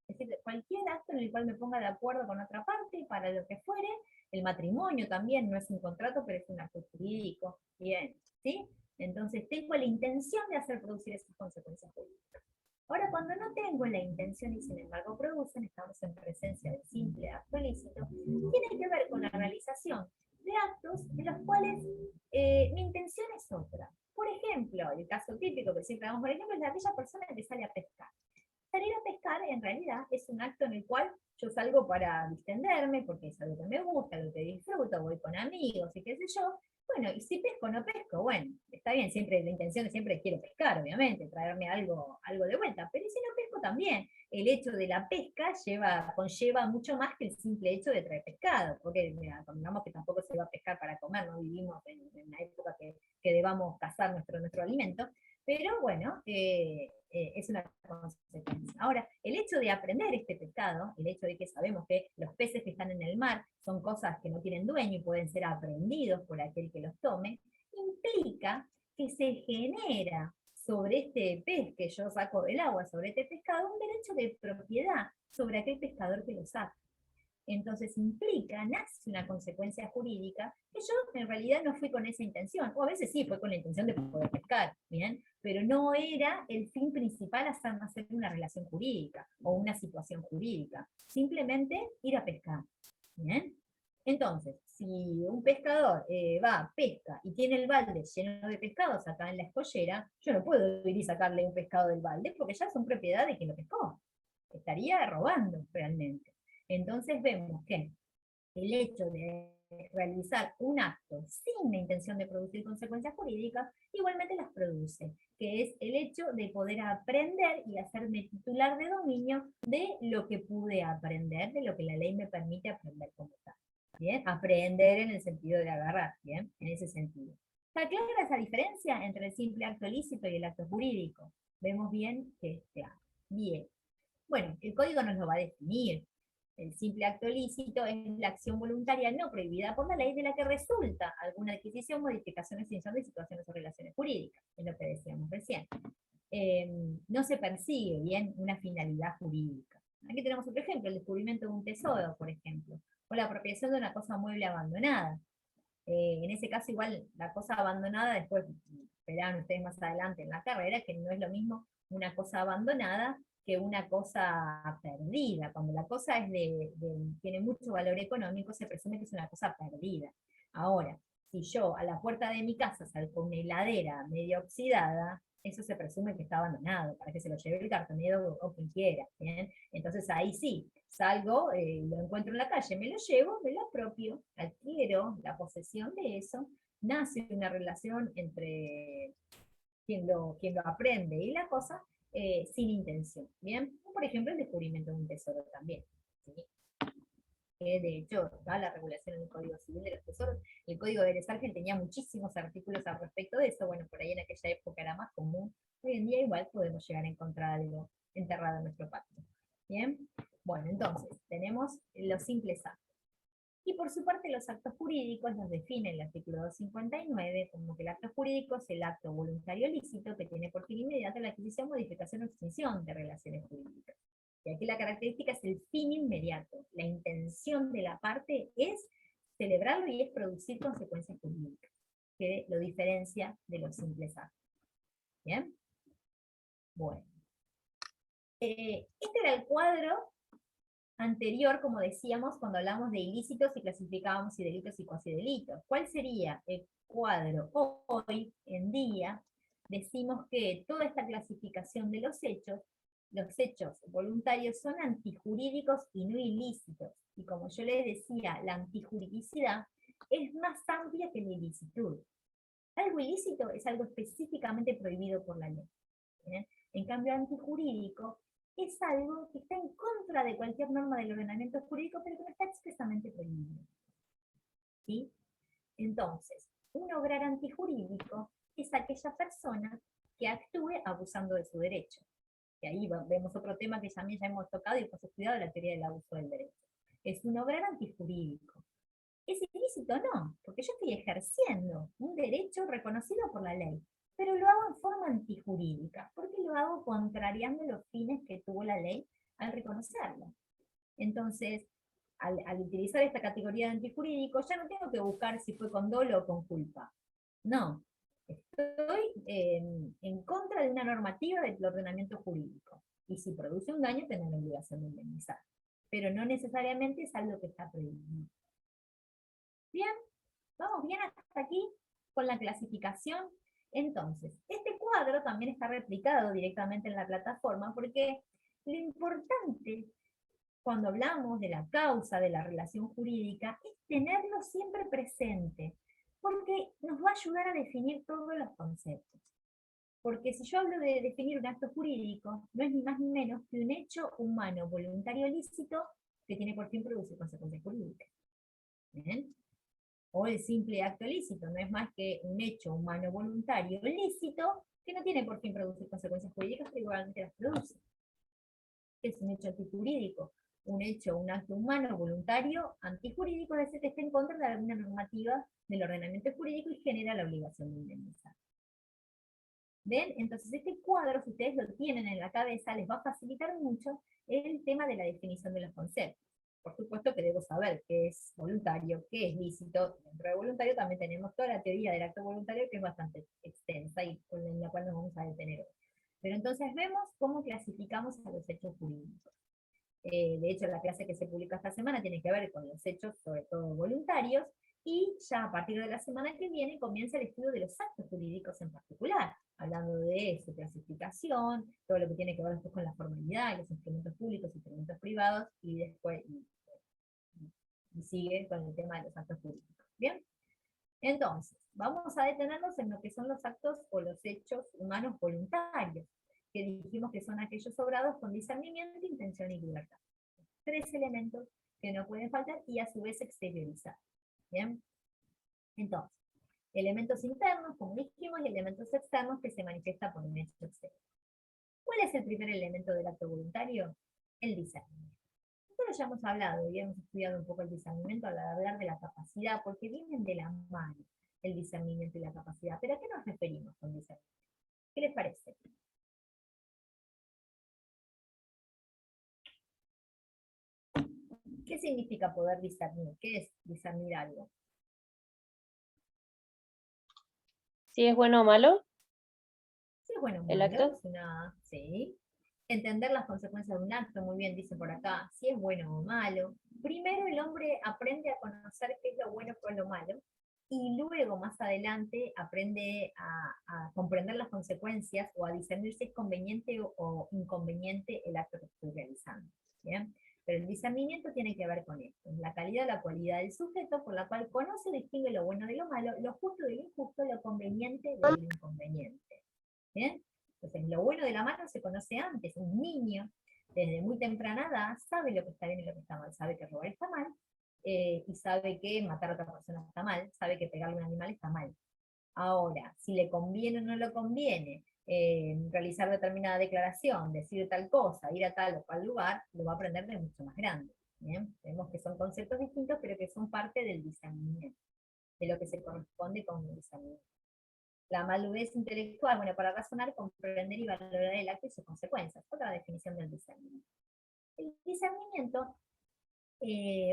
Speaker 1: Es decir, cualquier acto en el cual me ponga de acuerdo con otra parte para lo que fuere. El matrimonio también no es un contrato, pero es un acto jurídico. Bien, ¿sí? Entonces tengo la intención de hacer producir esas consecuencias jurídicas. Ahora, cuando no tengo la intención y sin embargo producen, estamos en presencia del simple acto ilícito, tiene que ver con la realización de actos en los cuales mi intención es otra. Por ejemplo, el caso típico que siempre damos por ejemplo es de aquella persona que sale a pescar. Salir a pescar en realidad es un acto en el cual yo salgo para distenderme, porque es algo que me gusta, algo que disfruto, voy con amigos y qué sé yo. Bueno, y si pesco o no pesco, bueno, está bien, siempre la intención siempre quiero pescar, obviamente, traerme algo de vuelta, pero si no pesco también, el hecho de la pesca conlleva mucho más que el simple hecho de traer pescado, porque mira, convengamos que tampoco se va a pescar para comer, no vivimos en una época que debamos cazar nuestro alimento, pero bueno, es una consecuencia. Ahora, el hecho de aprender este pescado, el hecho de que sabemos que los peces que están en el mar son cosas que no tienen dueño y pueden ser aprendidos por aquel que los tome, implica que se genera sobre este pez que yo saco del agua, sobre este pescado, un derecho de propiedad sobre aquel pescador que lo saca. Entonces nace una consecuencia jurídica que yo en realidad no fui con esa intención, o a veces sí fue con la intención de poder pescar, ¿bien? Pero no era el fin principal hacer una relación jurídica o una situación jurídica, simplemente ir a pescar, ¿bien? Entonces, si un pescador va, pesca y tiene el balde lleno de pescados acá en la escollera, yo no puedo ir y sacarle un pescado del balde porque ya son propiedad de quien lo pescó. Estaría robando realmente. Entonces vemos que el hecho de realizar un acto sin la intención de producir consecuencias jurídicas, igualmente las produce, que es el hecho de poder aprender y hacerme titular de dominio de lo que pude aprender, de lo que la ley me permite aprender como tal. ¿Bien? Aprender en el sentido de agarrar, ¿bien? En ese sentido. ¿Está clara esa diferencia entre el simple acto ilícito y el acto jurídico? Vemos bien que este acto. Bien. Bueno, el código nos lo va a definir. El simple acto ilícito es la acción voluntaria no prohibida por la ley de la que resulta alguna adquisición, modificación, extinción de situaciones o relaciones jurídicas, es lo que decíamos recién. No se persigue bien una finalidad jurídica. Aquí tenemos otro ejemplo, el descubrimiento de un tesoro, por ejemplo, o la apropiación de una cosa mueble abandonada. En ese caso igual la cosa abandonada, después verán ustedes más adelante en la carrera, que no es lo mismo una cosa abandonada que una cosa perdida. Cuando la cosa tiene mucho valor económico, se presume que es una cosa perdida. Ahora, si yo a la puerta de mi casa salgo una heladera medio oxidada, eso se presume que está abandonado, para que se lo lleve el cartonero o quien quiera, ¿bien? Entonces ahí sí, salgo, lo encuentro en la calle, me lo llevo, me lo apropio, adquiero la posesión de eso, nace una relación entre quien lo aprende y la cosa, sin intención, ¿bien? Por ejemplo, el descubrimiento de un tesoro también, ¿sí? Que de hecho está la regulación en el Código Civil de los Tesoros. El Código de Sargent tenía muchísimos artículos al respecto de eso, bueno, por ahí en aquella época era más común, hoy en día igual podemos llegar a encontrar algo enterrado en nuestro patio. ¿Bien? Bueno, entonces, tenemos los simples actos. Y por su parte los actos jurídicos los define el artículo 259 como que el acto jurídico es el acto voluntario lícito que tiene por fin inmediato la adquisición, modificación o extinción de relaciones jurídicas. Y aquí la característica es el fin inmediato. La intención de la parte es celebrarlo y es producir consecuencias jurídicas, que lo diferencia de los simples actos. ¿Bien? Bueno. Este era el cuadro anterior, como decíamos, cuando hablamos de ilícitos y clasificábamos si delitos y cuasi delitos. ¿Cuál sería el cuadro hoy en día? Decimos que toda esta clasificación de los hechos voluntarios son antijurídicos y no ilícitos. Y como yo les decía, la antijuridicidad es más amplia que la ilicitud. Algo ilícito es algo específicamente prohibido por la ley. ¿Bien? En cambio, antijurídico es algo que está en contra de cualquier norma del ordenamiento jurídico, pero que no está expresamente prohibido. ¿Sí? Entonces, un obrar antijurídico es aquella persona que actúe abusando de su derecho. Y ahí vemos otro tema que también ya hemos tocado y hemos estudiado, la teoría del abuso del derecho. Es un obrar antijurídico. ¿Es ilícito? No, porque yo estoy ejerciendo un derecho reconocido por la ley, pero lo hago en forma antijurídica, porque lo hago contrariando los fines que tuvo la ley al reconocerlo. Entonces, al utilizar esta categoría de antijurídico, ya no tengo que buscar si fue con dolo o con culpa. No, estoy en contra de una normativa del ordenamiento jurídico. Y si produce un daño, tengo la obligación de indemnizar. Pero no necesariamente es algo que está prohibido. Bien, vamos bien hasta aquí con la clasificación. Entonces, este cuadro también está replicado directamente en la plataforma porque lo importante cuando hablamos de la causa de la relación jurídica es tenerlo siempre presente, porque nos va a ayudar a definir todos los conceptos. Porque si yo hablo de definir un acto jurídico, no es ni más ni menos que un hecho humano voluntario lícito que tiene por fin producir consecuencias jurídicas. ¿Bien? O el simple acto lícito, no es más que un hecho humano voluntario lícito que no tiene por fin producir consecuencias jurídicas, pero igualmente las produce. Es un hecho antijurídico, un acto humano voluntario antijurídico es ese que está en contra de alguna normativa del ordenamiento jurídico y genera la obligación de indemnizar. ¿Ven? Entonces este cuadro, si ustedes lo tienen en la cabeza, les va a facilitar mucho el tema de la definición de los conceptos. Por supuesto que debo saber qué es voluntario, qué es lícito. Dentro de voluntario también tenemos toda la teoría del acto voluntario que es bastante extensa y en la cual nos vamos a detener hoy. Pero entonces vemos cómo clasificamos a los hechos jurídicos. De hecho, la clase que se publica esta semana tiene que ver con los hechos, sobre todo voluntarios, y ya a partir de la semana que viene comienza el estudio de los actos jurídicos en particular, hablando de su clasificación, todo lo que tiene que ver después con la formalidad, los instrumentos públicos, instrumentos privados, y después y sigue con el tema de los actos jurídicos. ¿Bien? Entonces, vamos a detenernos en lo que son los actos o los hechos humanos voluntarios, que dijimos que son aquellos obrados con discernimiento, intención y libertad. 3 elementos que no pueden faltar y a su vez exteriorizar. ¿Bien? Entonces, elementos internos, como dijimos, y elementos externos que se manifiestan por un hecho externo. ¿Cuál es el primer elemento del acto voluntario? El discernimiento. Nosotros ya hemos hablado y hemos estudiado un poco el discernimiento al hablar de la capacidad, porque vienen de la mano el discernimiento y la capacidad. ¿Pero a qué nos referimos con discernimiento? ¿Qué les parece? ¿Qué significa poder discernir? ¿Qué es discernir algo?
Speaker 4: Si es bueno o malo,
Speaker 1: Sí, bueno,
Speaker 4: el
Speaker 1: malo,
Speaker 4: acto.
Speaker 1: es una, sí. Entender las consecuencias de un acto, muy bien dicen por acá, si es bueno o malo. Primero el hombre aprende a conocer qué es lo bueno y qué es lo malo, y luego más adelante aprende a comprender las consecuencias o a discernir si es conveniente o inconveniente el acto que estoy realizando. ¿Bien? Pero el discernimiento tiene que ver con esto, la calidad o la cualidad del sujeto por la cual conoce y distingue lo bueno de lo malo, lo justo de lo injusto, lo conveniente de lo inconveniente. ¿Bien? Entonces, lo bueno de la mano se conoce antes. Un niño, desde muy temprana edad, sabe lo que está bien y lo que está mal. Sabe que robar está mal, y sabe que matar a otra persona está mal, sabe que pegarle a un animal está mal. Ahora, si le conviene o no le conviene realizar determinada declaración, decir tal cosa, ir a tal o cual lugar, lo va a aprender de mucho más grande. ¿Bien? Vemos que son conceptos distintos, pero que son parte del discernimiento, de lo que se corresponde con el discernimiento. La madurez intelectual, bueno, para razonar, comprender y valorar el acto y sus consecuencias. Otra definición del discernimiento. El discernimiento,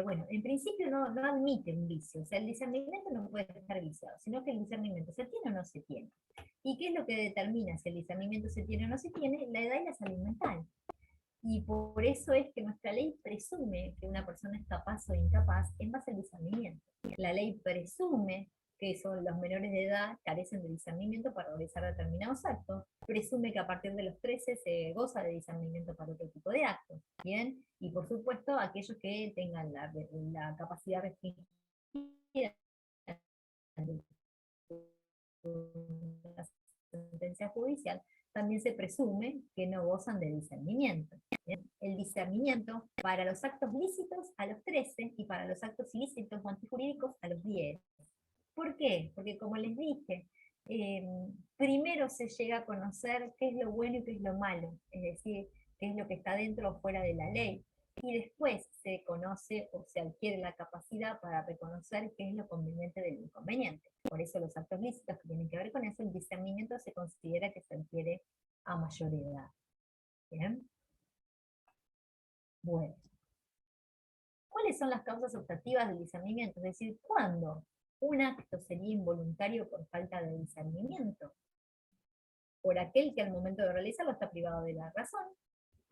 Speaker 1: bueno, en principio no admite un vicio, o sea, el discernimiento no puede estar viciado, sino que el discernimiento se tiene o no se tiene. ¿Y qué es lo que determina si el discernimiento se tiene o no se tiene? La edad y la salud mental. Y por eso es que nuestra ley presume que una persona es capaz o incapaz en base al discernimiento. La ley presume que son los menores de edad carecen de discernimiento para realizar determinados actos, presume que a partir de los 13 se goza de discernimiento para otro tipo de actos, ¿bien? Y por supuesto, aquellos que tengan la capacidad restringida de la sentencia judicial, también se presume que no gozan de discernimiento. ¿Bien? El discernimiento para los actos lícitos a los 13 y para los actos ilícitos o antijurídicos a los 10. ¿Por qué? Porque como les dije, primero se llega a conocer qué es lo bueno y qué es lo malo, es decir, qué es lo que está dentro o fuera de la ley, y después se conoce o se adquiere la capacidad para reconocer qué es lo conveniente del inconveniente. Por eso los actos lícitos que tienen que ver con eso, el discernimiento se considera que se adquiere a mayor edad. ¿Bien? Bueno. ¿Cuáles son las causas objetivas del discernimiento? Es decir, ¿cuándo un acto sería involuntario por falta de discernimiento? Por aquel que al momento de realizarlo está privado de la razón,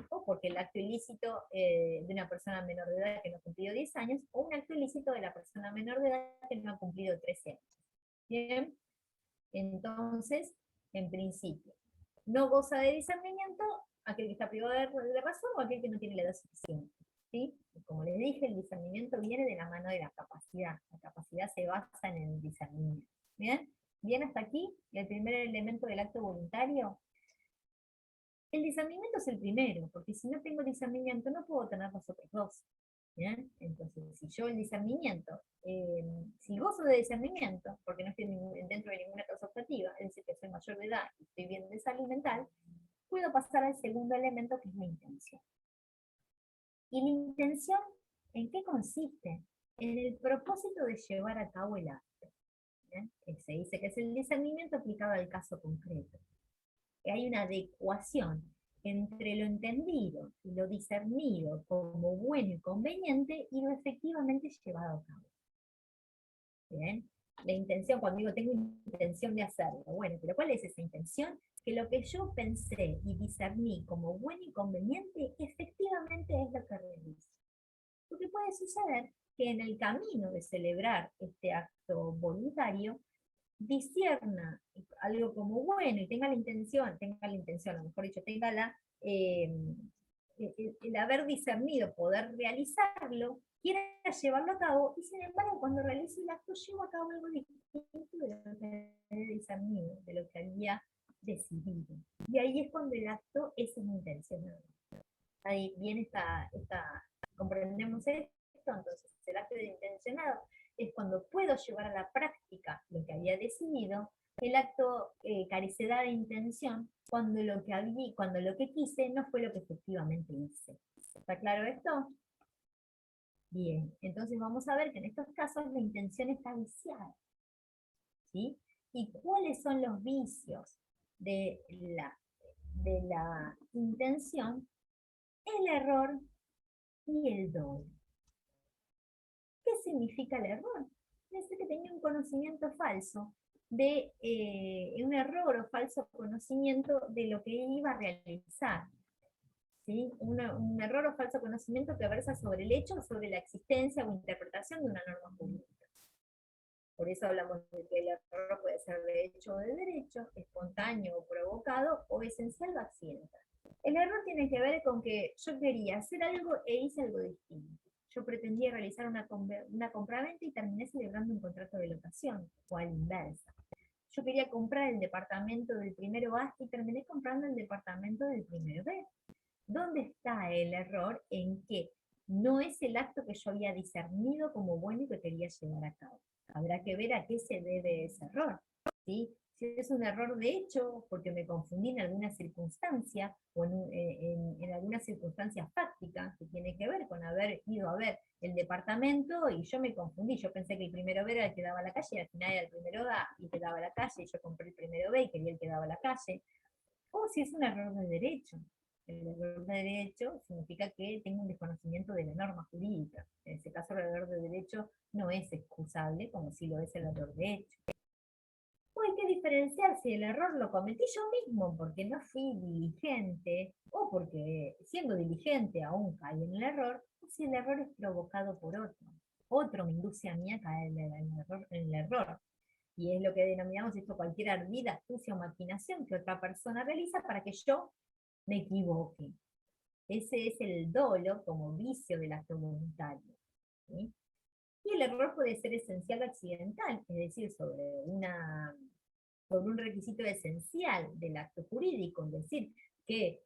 Speaker 1: o porque el acto ilícito de una persona menor de edad que no ha cumplido 10 años, o un acto ilícito de la persona menor de edad que no ha cumplido 13 años. Bien, entonces, en principio, no goza de discernimiento aquel que está privado de razón o aquel que no tiene la edad suficiente. ¿Sí? Como les dije, el discernimiento viene de la mano de la capacidad. La capacidad se basa en el discernimiento. ¿Bien? Bien hasta aquí, el primer elemento del acto voluntario. El discernimiento es el primero, porque si no tengo discernimiento no puedo tener los otros dos. ¿Bien? Entonces, si yo el discernimiento, si gozo de discernimiento, porque no estoy dentro de ninguna causa objetiva, es decir, que soy mayor de edad y estoy bien de salud mental, puedo pasar al segundo elemento, que es la intención. ¿Y la intención en qué consiste? En el propósito de llevar a cabo el acto. ¿Bien? Se dice que es el discernimiento aplicado al caso concreto. Que hay una adecuación entre lo entendido y lo discernido como bueno y conveniente y lo efectivamente llevado a cabo. ¿Bien? La intención, cuando digo tengo intención de hacerlo, bueno, pero ¿cuál es esa intención? Que lo que yo pensé y discerní como bueno y conveniente, efectivamente es lo que realizo. Porque puede suceder que en el camino de celebrar este acto voluntario, discierna algo como bueno y tenga la intención, o mejor dicho, tenga el haber discernido poder realizarlo, quiera llevarlo a cabo, y sin embargo cuando realice el acto llevo a cabo algo distinto de lo que había discernido, de lo que había decidido. Y ahí es cuando el acto es intencionado. Ahí viene comprendemos esto, entonces el acto de intencionado es cuando puedo llevar a la práctica lo que había decidido. El acto carecerá de intención cuando lo que quise no fue lo que efectivamente hice. ¿Está claro esto? Bien, entonces vamos a ver que en estos casos la intención está viciada. ¿Sí? ¿Y cuáles son los vicios de la intención? El error y el dolo. ¿Qué significa el error? Es que tenía un conocimiento falso, un error o falso conocimiento de lo que iba a realizar. ¿Sí? Un error o falso conocimiento que versa sobre el hecho, sobre la existencia o interpretación de una norma jurídica. Por eso hablamos de que el error puede ser de hecho o de derecho, espontáneo o provocado, o esencial o accidental. El error tiene que ver con que yo quería hacer algo e hice algo distinto. Yo pretendía realizar una compraventa y terminé celebrando un contrato de locación, o a la inversa. yo quería comprar el departamento del primero A y terminé comprando el departamento del primero B. ¿Dónde está el error? En que no es el acto que yo había discernido como bueno y que quería llevar a cabo. Habrá que ver a qué se debe ese error, ¿sí? Si es un error de hecho, porque me confundí en alguna circunstancia, o en alguna circunstancia fáctica, que tiene que ver con haber ido a ver el departamento y yo me confundí, yo pensé que el primero B era el que daba a la calle, y al final era el primero A y que daba a la calle, y yo compré el primero B y quería el que daba a la calle, o si es un error de derecho. El error de derecho significa que tengo un desconocimiento de la norma jurídica. En ese caso, el error de derecho no es excusable, como si lo es el error de hecho. O hay que diferenciar si el error lo cometí yo mismo porque no fui diligente, o porque siendo diligente aún caí en el error, o si el error es provocado por otro. Otro me induce a mí a caer en el error. Y es lo que denominamos esto cualquier ardida, astucia o maquinación que otra persona realiza para que yo me equivoque. Ese es el dolo como vicio del acto voluntario, ¿sí? Y el error puede ser esencial o accidental, es decir, sobre un requisito esencial del acto jurídico, es decir, que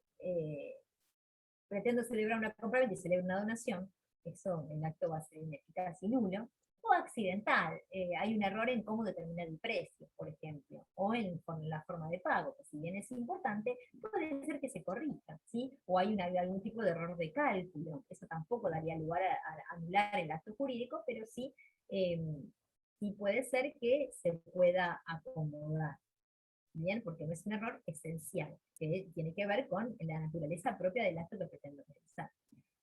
Speaker 1: pretendo celebrar una compraventa y celebro una donación, eso, el acto va a ser ineficaz y nulo, o accidental, hay un error en cómo determinar el precio, por ejemplo, o con la forma de pago, que si bien es importante, puede ser que se corrija, ¿sí? O hay algún tipo de error de cálculo, eso tampoco daría lugar a anular el acto jurídico, pero sí, sí puede ser que se pueda acomodar. Bien, porque no es un error esencial, que tiene que ver con la naturaleza propia del acto que pretendo realizar.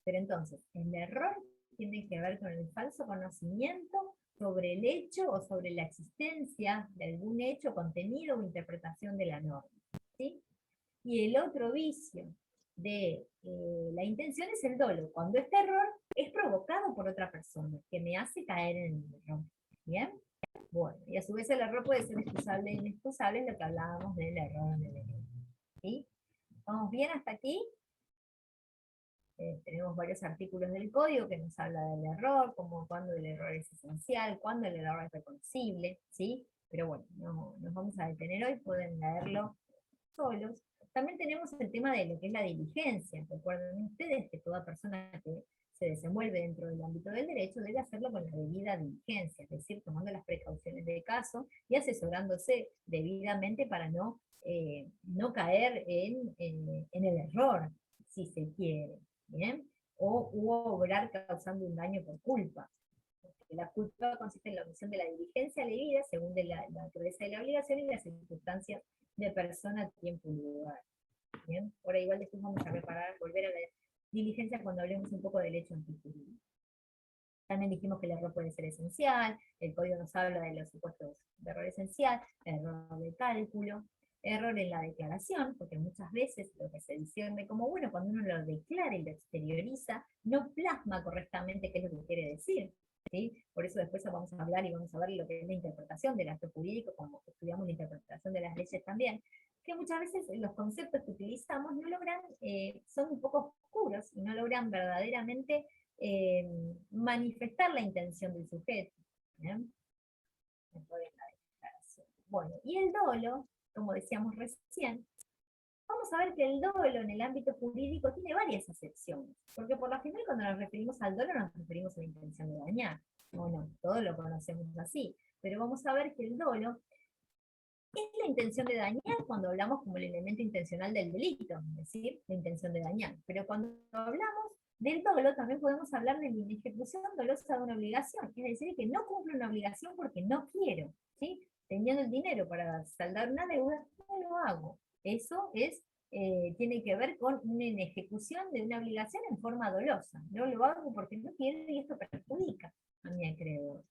Speaker 1: Pero entonces, el error tiene que ver con el falso conocimiento sobre el hecho o sobre la existencia de algún hecho, contenido o interpretación de la norma, ¿sí? Y el otro vicio de la intención es el dolo, cuando este error es provocado por otra persona, que me hace caer en el error. ¿Bien? Bueno, y a su vez el error puede ser excusable e inexcusable, lo que hablábamos del error en el derecho. ¿Sí? ¿Vamos bien hasta aquí? Tenemos varios artículos del código que nos habla del error, como cuando el error es esencial, cuando el error es reconocible, ¿sí? Pero bueno, no nos vamos a detener hoy, pueden leerlo solos. También tenemos el tema de lo que es la diligencia. Recuerden ustedes que toda persona que se desenvuelve dentro del ámbito del derecho debe hacerlo con la debida diligencia, es decir, tomando las precauciones del caso y asesorándose debidamente para no caer en el error, si se quiere, ¿bien? O obrar causando un daño por culpa. Porque la culpa consiste en la omisión de la diligencia debida según la naturaleza de la obligación y las circunstancias de persona, tiempo y lugar. ¿Bien? Ahora igual después vamos a volver a la diligencia cuando hablemos un poco del hecho antijurídico. También dijimos que el error puede ser esencial, el código nos habla de los supuestos de error esencial, error de cálculo, error en la declaración, porque muchas veces lo que se discierne como bueno, cuando uno lo declara y lo exterioriza, no plasma correctamente qué es lo que quiere decir. ¿Sí? Por eso después vamos a hablar y vamos a ver lo que es la interpretación del acto jurídico, como estudiamos la interpretación de las leyes también, que muchas veces los conceptos que utilizamos no logran, son un poco oscuros y no logran verdaderamente manifestar la intención del sujeto. ¿Bien? Bueno, y el dolo, como decíamos recién, vamos a ver que el dolo en el ámbito jurídico tiene varias acepciones, porque por lo general cuando nos referimos al dolo nos referimos a la intención de dañar. Bueno, todos lo conocemos así, pero vamos a ver que el dolo es la intención de dañar cuando hablamos como el elemento intencional del delito, es decir, la intención de dañar. Pero cuando hablamos del dolo también podemos hablar de la inejecución dolosa de una obligación, es decir, que no cumplo una obligación porque no quiero, ¿sí? Teniendo el dinero para saldar una deuda, no lo hago. Eso tiene que ver con una inejecución de una obligación en forma dolosa. No lo hago porque no quiero y esto perjudica a mi acreedor.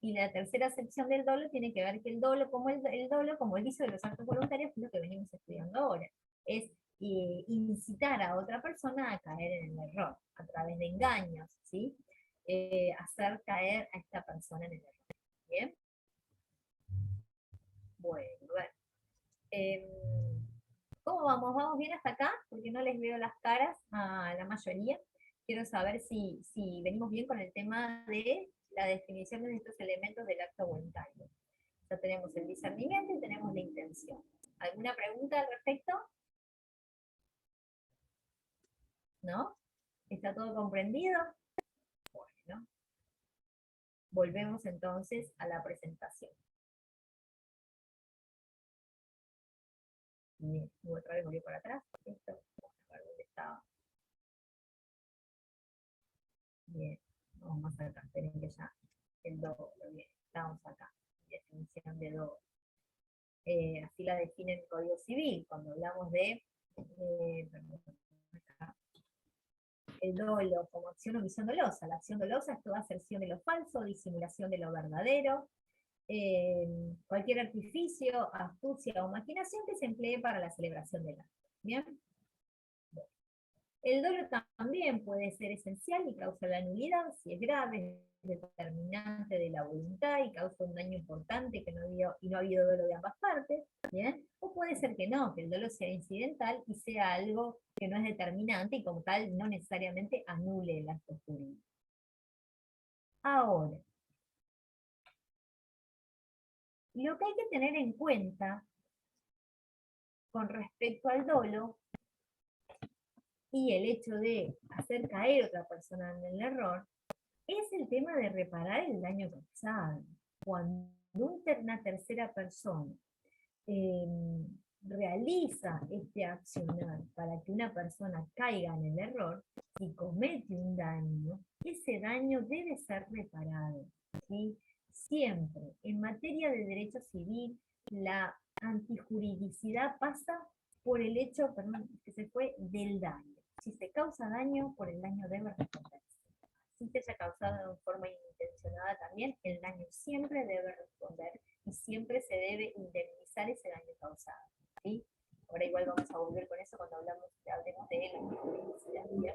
Speaker 1: Y la tercera sección del dolo tiene que ver que el dolo como el vicio de los actos voluntarios, que es lo que venimos estudiando ahora. Es incitar a otra persona a caer en el error, a través de engaños, ¿sí? Hacer caer a esta persona en el error. ¿Bien? Bueno. ¿Cómo vamos? ¿Vamos bien hasta acá? Porque no les veo las caras a la mayoría. Quiero saber si venimos bien con el tema de la definición de estos elementos del acto voluntario. Ya tenemos el discernimiento y tenemos la intención. ¿Alguna pregunta al respecto? ¿No? ¿Está todo comprendido? Bueno, volvemos entonces a la presentación. Bien, otra vez volví para atrás. Esto, a ver dónde estaba. Bien, vamos más acá, esperen que ya el doble, bien, estamos acá, definición de doble. Así la define el Código Civil, cuando hablamos de el dolo como acción o omisión dolosa. La acción dolosa es toda aserción de lo falso, disimulación de lo verdadero, cualquier artificio, astucia o maquinación que se emplee para la celebración del acto. ¿Bien? El dolo también puede ser esencial y causa la nulidad si es grave, es determinante de la voluntad y causa un daño importante que no ha habido dolo de ambas partes, ¿bien? O puede ser que no, que el dolo sea incidental y sea algo que no es determinante y como tal no necesariamente anule el acto jurídico. Ahora, lo que hay que tener en cuenta con respecto al dolo y el hecho de hacer caer a otra persona en el error, es el tema de reparar el daño causado. Cuando una tercera persona realiza este accionar para que una persona caiga en el error y comete un daño, ese daño debe ser reparado, ¿sí? Siempre, en materia de derecho civil, la antijuridicidad pasa por el hecho, que se fue del daño. Si se causa daño, por el daño debe responderse. Si se haya causado de forma inintencionada también, el daño siempre debe responder y siempre se debe indemnizar ese daño causado. ¿Sí? Ahora igual vamos a volver con eso cuando hablemos de la antijuridicidad.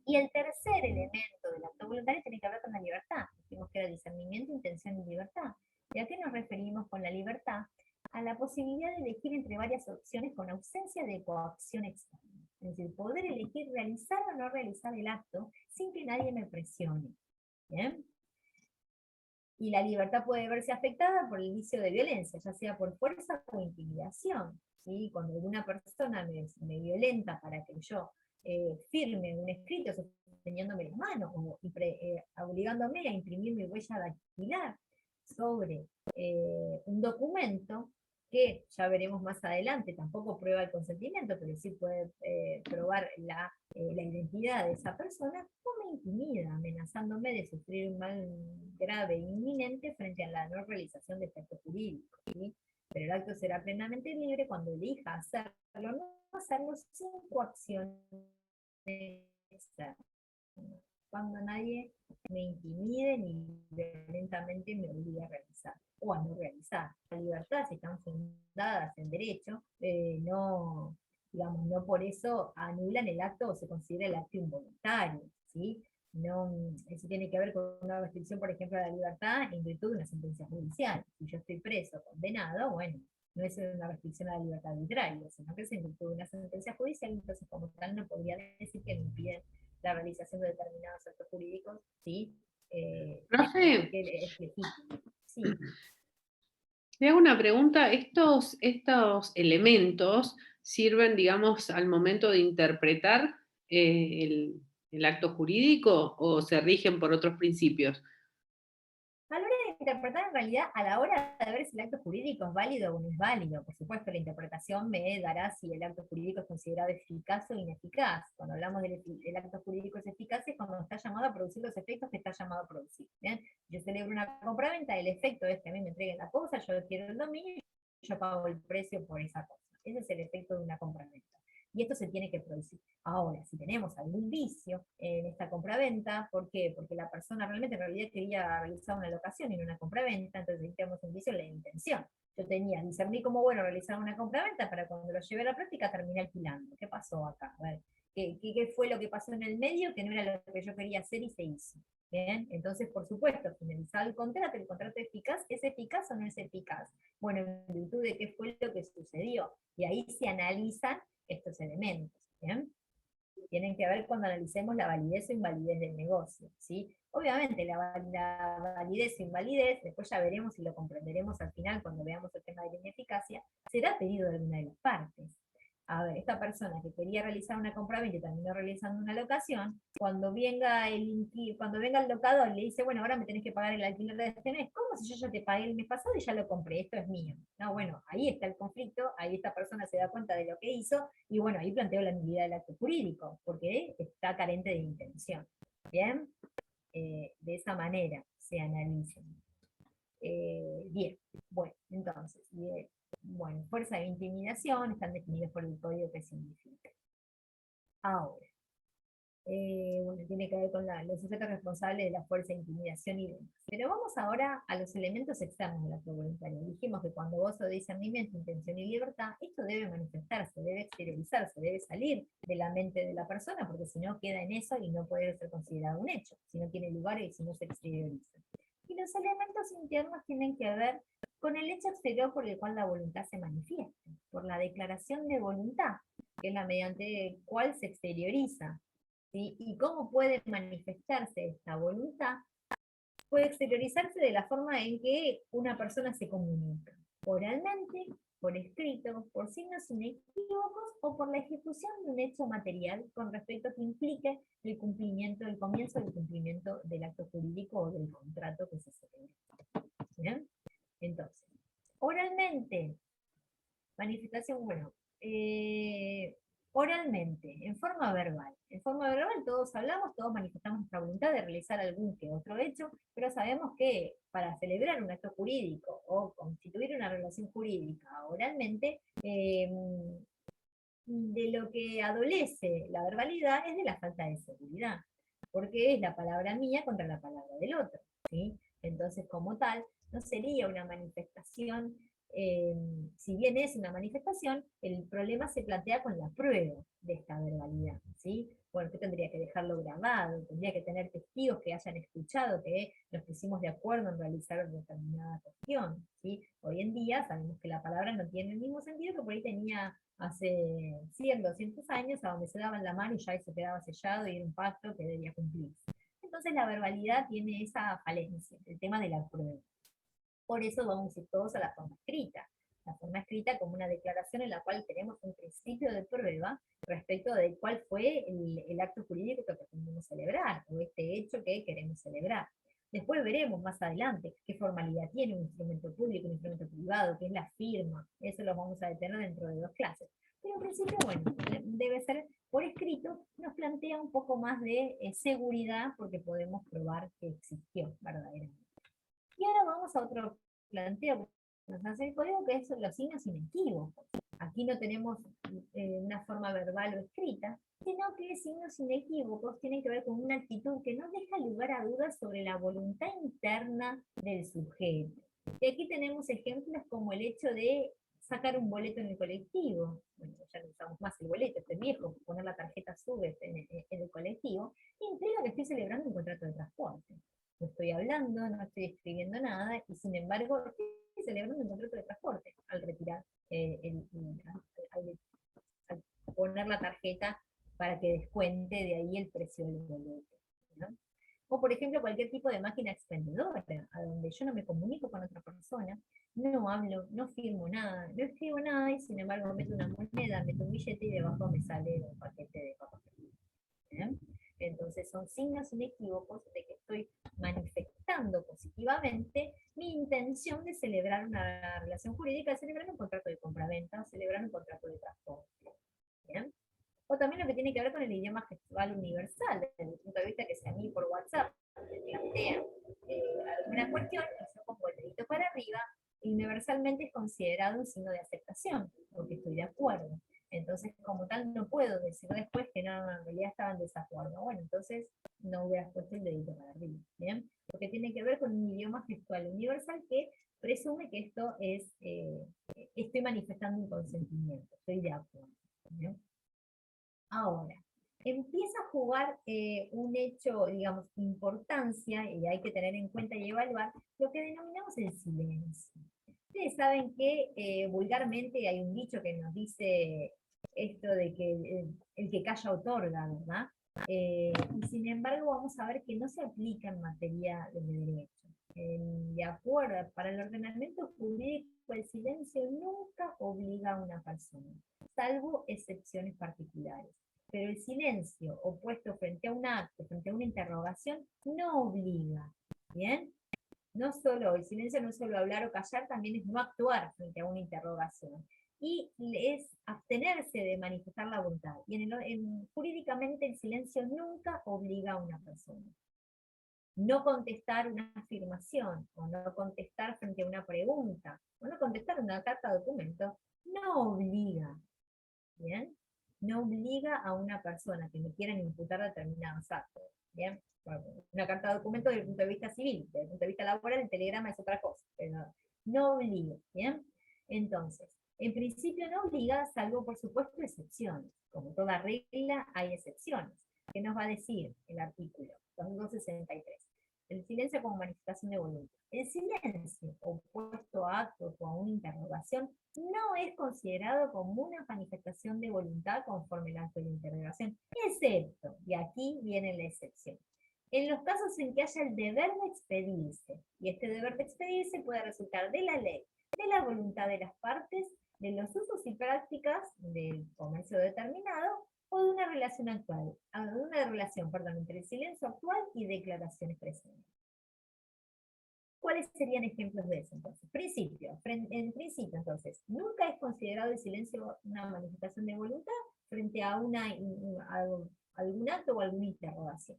Speaker 1: Y el tercer elemento del acto voluntario tiene que ver con la libertad. Dijimos que era discernimiento, intención y libertad. ¿Y a qué nos referimos con la libertad? A la posibilidad de elegir entre varias opciones con ausencia de coacción externa. Es decir, poder elegir realizar o no realizar el acto sin que nadie me presione. ¿Bien? Y la libertad puede verse afectada por el vicio de violencia, ya sea por fuerza o intimidación. ¿Sí? Cuando alguna persona me violenta para que yo firme un escrito sosteniéndome las manos o obligándome a imprimir mi huella dactilar sobre un documento que ya veremos más adelante, tampoco prueba el consentimiento, pero sí puede probar la identidad de esa persona, o me intimida, amenazándome de sufrir un mal grave e inminente frente a la no realización de este acto jurídico. ¿Sí? Pero el acto será plenamente libre cuando elija hacerlo, no hacerlo sin coacción externa. Cuando nadie me intimide ni violentamente me obligue a realizar o a no realizar. Las libertades están fundadas en derecho, no, digamos, no por eso anulan el acto o se considera el acto involuntario, ¿sí? No, eso tiene que ver con una restricción, por ejemplo, a la libertad en virtud de una sentencia judicial. Si yo estoy preso, condenado, bueno, no es una restricción a la libertad arbitraria, sino que es en virtud de una sentencia judicial, entonces como tal no podría decir que me impiden la realización de determinados actos jurídicos, ¿sí?
Speaker 2: Profe,
Speaker 1: Porque es legítimo. Sí.
Speaker 2: le hago una pregunta. ¿Estos elementos sirven, digamos, al momento de interpretar el acto jurídico o se rigen por otros principios?
Speaker 1: A la hora de interpretar, en realidad, a la hora de ver si el acto jurídico es válido o no es válido, por supuesto, la interpretación me dará si el acto jurídico es considerado eficaz o ineficaz. Cuando hablamos del acto jurídico es eficaz es cuando está llamado a producir los efectos que está llamado a producir. ¿Bien? Yo celebro una compraventa, el efecto es que a mí me entreguen la cosa, yo quiero el dominio y yo pago el precio por esa cosa. Ese es el efecto de una compraventa. Y esto se tiene que producir. Ahora, si tenemos algún vicio en esta compraventa, ¿por qué? Porque la persona realmente en realidad quería realizar una locación y no una compraventa, entonces tenemos un vicio en la intención. Yo discerní como bueno realizar una compraventa para cuando lo llevé a la práctica terminé alquilando. ¿Qué pasó acá? A ver, ¿qué fue lo que pasó en el medio que no era lo que yo quería hacer y se hizo? ¿Bien? Entonces, por supuesto, finalizado el contrato eficaz, ¿es eficaz o no es eficaz? Bueno, en virtud de qué fue lo que sucedió. Y ahí se analizan estos elementos. ¿Bien? tienen que ver cuando analicemos la validez o invalidez del negocio, ¿sí? Obviamente la validez o invalidez, después ya veremos y lo comprenderemos al final cuando veamos el tema de la ineficacia, será pedido de alguna de las partes. A ver, esta persona que quería realizar una compraventa y terminó realizando una locación, cuando venga el locador y le dice, bueno, ahora me tenés que pagar el alquiler de este mes, ¿cómo si yo ya te pagué el mes pasado y ya lo compré? Esto es mío. No, bueno, ahí está el conflicto, ahí esta persona se da cuenta de lo que hizo, y bueno, ahí planteo la nulidad del acto jurídico, porque está carente de intención. ¿Bien? De esa manera se analizan. Bien, bueno, entonces, bien. Bueno, fuerza de intimidación están definidos por el código que significa. Ahora, bueno, tiene que ver con los sujetos responsables de la fuerza de intimidación y demás. Pero vamos ahora a los elementos externos del acto voluntario. Dijimos que cuando gozo de discernimiento, intención y libertad, esto debe manifestarse, debe exteriorizarse, debe salir de la mente de la persona, porque si no queda en eso y no puede ser considerado un hecho, si no tiene lugar y si no se exterioriza. Y los elementos internos tienen que ver con el hecho exterior por el cual la voluntad se manifiesta, por la declaración de voluntad, que es la mediante cual se exterioriza. ¿Sí? Y cómo puede manifestarse esta voluntad, puede exteriorizarse de la forma en que una persona se comunica, oralmente, por escrito, por signos inequívocos o por la ejecución de un hecho material con respecto a que implique el cumplimiento, el comienzo del cumplimiento del acto jurídico o del contrato que se celebra. ¿Bien? Entonces, oralmente, manifestación, bueno, oralmente, en forma verbal. En forma verbal todos hablamos, todos manifestamos nuestra voluntad de realizar algún que otro hecho, pero sabemos que para celebrar un acto jurídico o constituir una relación jurídica oralmente, de lo que adolece la verbalidad es de la falta de seguridad, porque es la palabra mía contra la palabra del otro, ¿sí? Entonces, como tal, no sería una manifestación, si bien es una manifestación, el problema se plantea con la prueba de esta verbalidad, ¿sí? Bueno, que tendría que dejarlo grabado, tendría que tener testigos que hayan escuchado que nos pusimos de acuerdo en realizar determinada cuestión, ¿sí? Hoy en día sabemos que la palabra no tiene el mismo sentido que por ahí tenía hace 100, 200 años, a donde se daban la mano y ya eso quedaba sellado y era un pacto que debía cumplirse. Entonces la verbalidad tiene esa falencia, el tema de la prueba. Por eso vamos a ir todos a la forma escrita. La forma escrita como una declaración en la cual tenemos un principio de prueba respecto de cuál fue el acto jurídico que pretendemos celebrar, o este hecho que queremos celebrar. Después veremos más adelante qué formalidad tiene un instrumento público, un instrumento privado, qué es la firma. Eso lo vamos a detener dentro de 2 clases. Pero en principio, bueno, debe ser por escrito, nos plantea un poco más de seguridad porque podemos probar que existió verdaderamente. Y ahora vamos a otro planteo que nos hace el código, que es los signos inequívocos. Aquí no tenemos una forma verbal o escrita, sino que signos inequívocos tienen que ver con una actitud que no deja lugar a dudas sobre la voluntad interna del sujeto. Y aquí tenemos ejemplos como el hecho de sacar un boleto en el colectivo. Bueno, ya no usamos más el boleto, este viejo, poner la tarjeta SUBE en el colectivo, implica que estoy celebrando un contrato de transporte. No estoy hablando, no estoy escribiendo nada, y sin embargo estoy celebrando un contrato de transporte al retirar, al poner la tarjeta para que descuente de ahí el precio del boleto, ¿no? O por ejemplo cualquier tipo de máquina expendedora, a donde yo no me comunico con otra persona, no hablo, no firmo nada, no escribo nada, y sin embargo meto una moneda, meto un billete y debajo me sale un paquete de papas. Entonces son signos inequívocos de que estoy manifestando positivamente mi intención de celebrar una relación jurídica, de celebrar un contrato de compraventa, celebrar un contrato de transporte. ¿Bien? O también lo que tiene que ver con el idioma gestual universal, desde el punto de vista que si a mí por WhatsApp me plantean alguna cuestión, yo pongo el dedito para arriba, universalmente es considerado un signo de aceptación, porque estoy de acuerdo. Entonces, como tal, no puedo decir después que no, en realidad estaba en desacuerdo. Bueno, entonces no hubieras puesto el dedito para arriba, ¿bien? Porque tiene que ver con un idioma gestual universal que presume que esto es, estoy manifestando un consentimiento, estoy de acuerdo, ¿bien? Ahora, empieza a jugar un hecho, digamos, importancia, y hay que tener en cuenta y evaluar, lo que denominamos el silencio. Ustedes saben que vulgarmente hay un dicho que nos dice esto de que el que calla otorga, ¿verdad? Y sin embargo vamos a ver que no se aplica en materia de derecho. De acuerdo, para el ordenamiento jurídico el silencio nunca obliga a una persona, salvo excepciones particulares. Pero el silencio opuesto frente a un acto, frente a una interrogación, no obliga, ¿bien? No solo, el silencio no es solo hablar o callar, también es no actuar frente a una interrogación. Y es abstenerse de manifestar la voluntad. Y jurídicamente el silencio nunca obliga a una persona. No contestar una afirmación, o no contestar frente a una pregunta, o no contestar una carta de documento, no obliga, ¿bien? No obliga a una persona que me quieran imputar determinados actos, ¿bien? Bueno, una carta de documento desde el punto de vista civil, desde el punto de vista laboral, el telegrama es otra cosa, pero no obliga, ¿bien? Entonces, en principio no obliga, salvo por supuesto excepciones. Como toda regla hay excepciones. ¿Qué nos va a decir el artículo 263? El silencio como manifestación de voluntad. El silencio opuesto a actos o a una interrogación no es considerado como una manifestación de voluntad conforme al acto de la interrogación, excepto, y aquí viene la excepción, en los casos en que haya el deber de expedirse, y este deber de expedirse puede resultar de la ley, de la voluntad de las partes, de los usos y prácticas del comercio determinado, o de una relación actual, de una relación, perdón, entre el silencio actual y declaraciones presentes. ¿Cuáles serían ejemplos de eso entonces? En principio entonces, nunca es considerado el silencio una manifestación de voluntad frente a algún acto o alguna interrogación,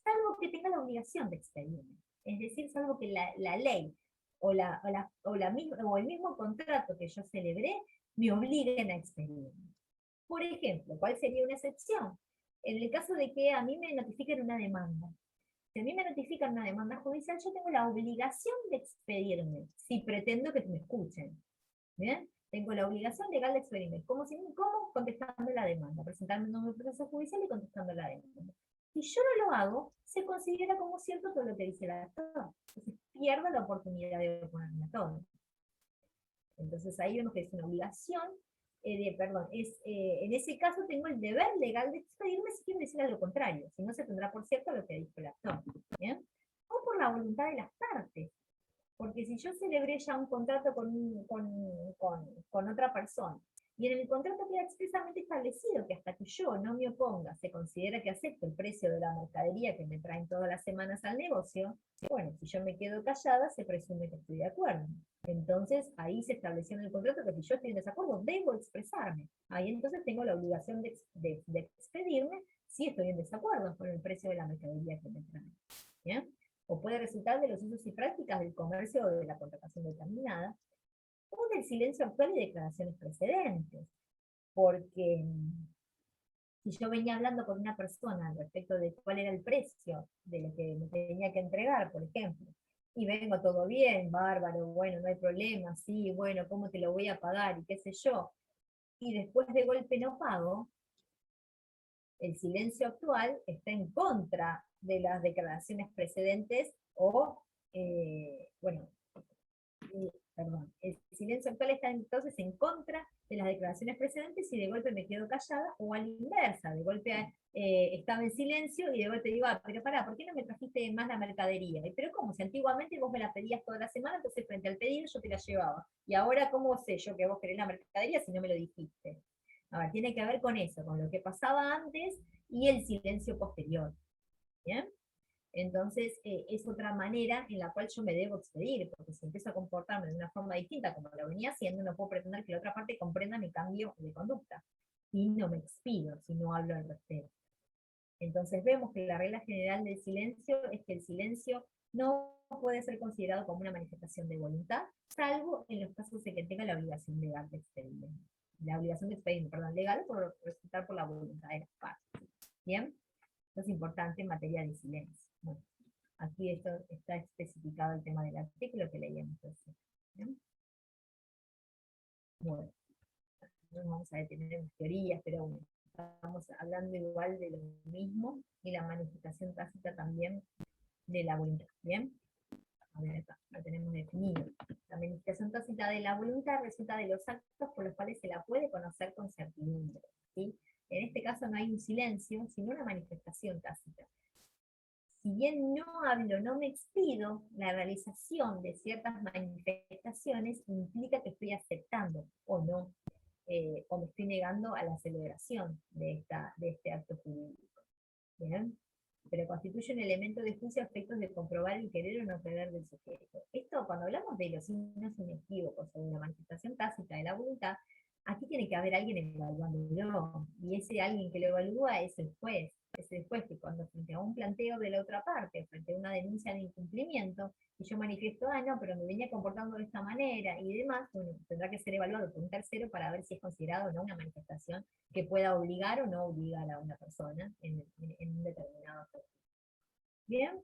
Speaker 1: salvo que tenga la obligación de expedirme, es decir, salvo que la ley o el mismo contrato que yo celebré me obliguen a expedirme. Por ejemplo, ¿cuál sería una excepción? En el caso de que a mí me notifiquen una demanda. Si a mí me notifican una demanda judicial, yo tengo la obligación de expedirme, si pretendo que me escuchen. ¿Bien? Tengo la obligación legal de expedirme. ¿Cómo? Contestando la demanda, presentando un proceso judicial y contestando la demanda. Si yo no lo hago, se considera como cierto todo lo que dice el actor. Entonces pierdo la oportunidad de oponerme a todo. Entonces ahí vemos que es una obligación, en ese caso tengo el deber legal de expedirme si quiero decir lo contrario, si no se tendrá por cierto lo que dijo el actor, ¿bien? O por la voluntad de las partes, porque si yo celebré ya un contrato con otra persona, y en el contrato queda expresamente establecido que hasta que yo no me oponga, se considera que acepto el precio de la mercadería que me traen todas las semanas al negocio, bueno, si yo me quedo callada, se presume que estoy de acuerdo. Entonces, ahí se estableció en el contrato que si yo estoy en desacuerdo, debo expresarme. Ahí entonces tengo la obligación de expedirme si estoy en desacuerdo con el precio de la mercadería que me traen. ¿Bien? O puede resultar de los usos y prácticas del comercio o de la contratación determinada, o del silencio actual y declaraciones precedentes. Porque si yo venía hablando con una persona respecto de cuál era el precio de lo que me tenía que entregar, por ejemplo, y vengo todo bien, bárbaro, bueno, no hay problema, sí, bueno, ¿cómo te lo voy a pagar? Y qué sé yo. Y después de golpe no pago, el silencio actual está en contra de las declaraciones precedentes o, el silencio actual está entonces en contra de las declaraciones precedentes y de golpe me quedo callada, o a la inversa, de golpe estaba en silencio y de golpe digo, pero pará, ¿por qué no me trajiste más la mercadería? Pero ¿cómo? Si antiguamente vos me la pedías toda la semana, entonces frente al pedido yo te la llevaba. Y ahora, ¿cómo sé yo que vos querés la mercadería si no me lo dijiste? A ver, tiene que ver con eso, con lo que pasaba antes y el silencio posterior. ¿Bien? Entonces, es otra manera en la cual yo me debo expedir, porque si empiezo a comportarme de una forma distinta como lo venía haciendo, no puedo pretender que la otra parte comprenda mi cambio de conducta. Y no me expido si no hablo al respecto. Entonces vemos que la regla general del silencio es que el silencio no puede ser considerado como una manifestación de voluntad, salvo en los casos en que tenga la obligación legal de expedirme. La obligación de expedirme, perdón, legal por resultar por la voluntad de las partes. ¿Bien? Esto es importante en materia de silencio. Bueno, aquí esto está especificado el tema del artículo que leíamos recién. ¿Bien? Bueno, no vamos a detener en teorías, pero bueno, estamos hablando igual de lo mismo, y la manifestación tácita también de la voluntad. ¿Bien? A ver acá, lo tenemos definido. La manifestación tácita resulta de la voluntad, resulta de los actos por los cuales se la puede conocer con certidumbre, ¿sí? En este caso no hay un silencio, sino una manifestación tácita. Si bien no hablo, no me expido, la realización de ciertas manifestaciones implica que estoy aceptando o no, o me estoy negando a la celebración de este acto jurídico. ¿Bien? Pero constituye un elemento de juicio a efectos de comprobar el querer o no querer del sujeto. Esto, cuando hablamos de los signos inequívocos o de la manifestación tácita de la voluntad, aquí tiene que haber alguien evaluándolo, y ese alguien que lo evalúa es el juez que cuando frente a un planteo de la otra parte, frente a una denuncia de incumplimiento, y yo manifiesto, no, pero me venía comportando de esta manera y demás, bueno, tendrá que ser evaluado por un tercero para ver si es considerado o no una manifestación que pueda obligar o no obligar a una persona en un determinado acto. ¿Bien?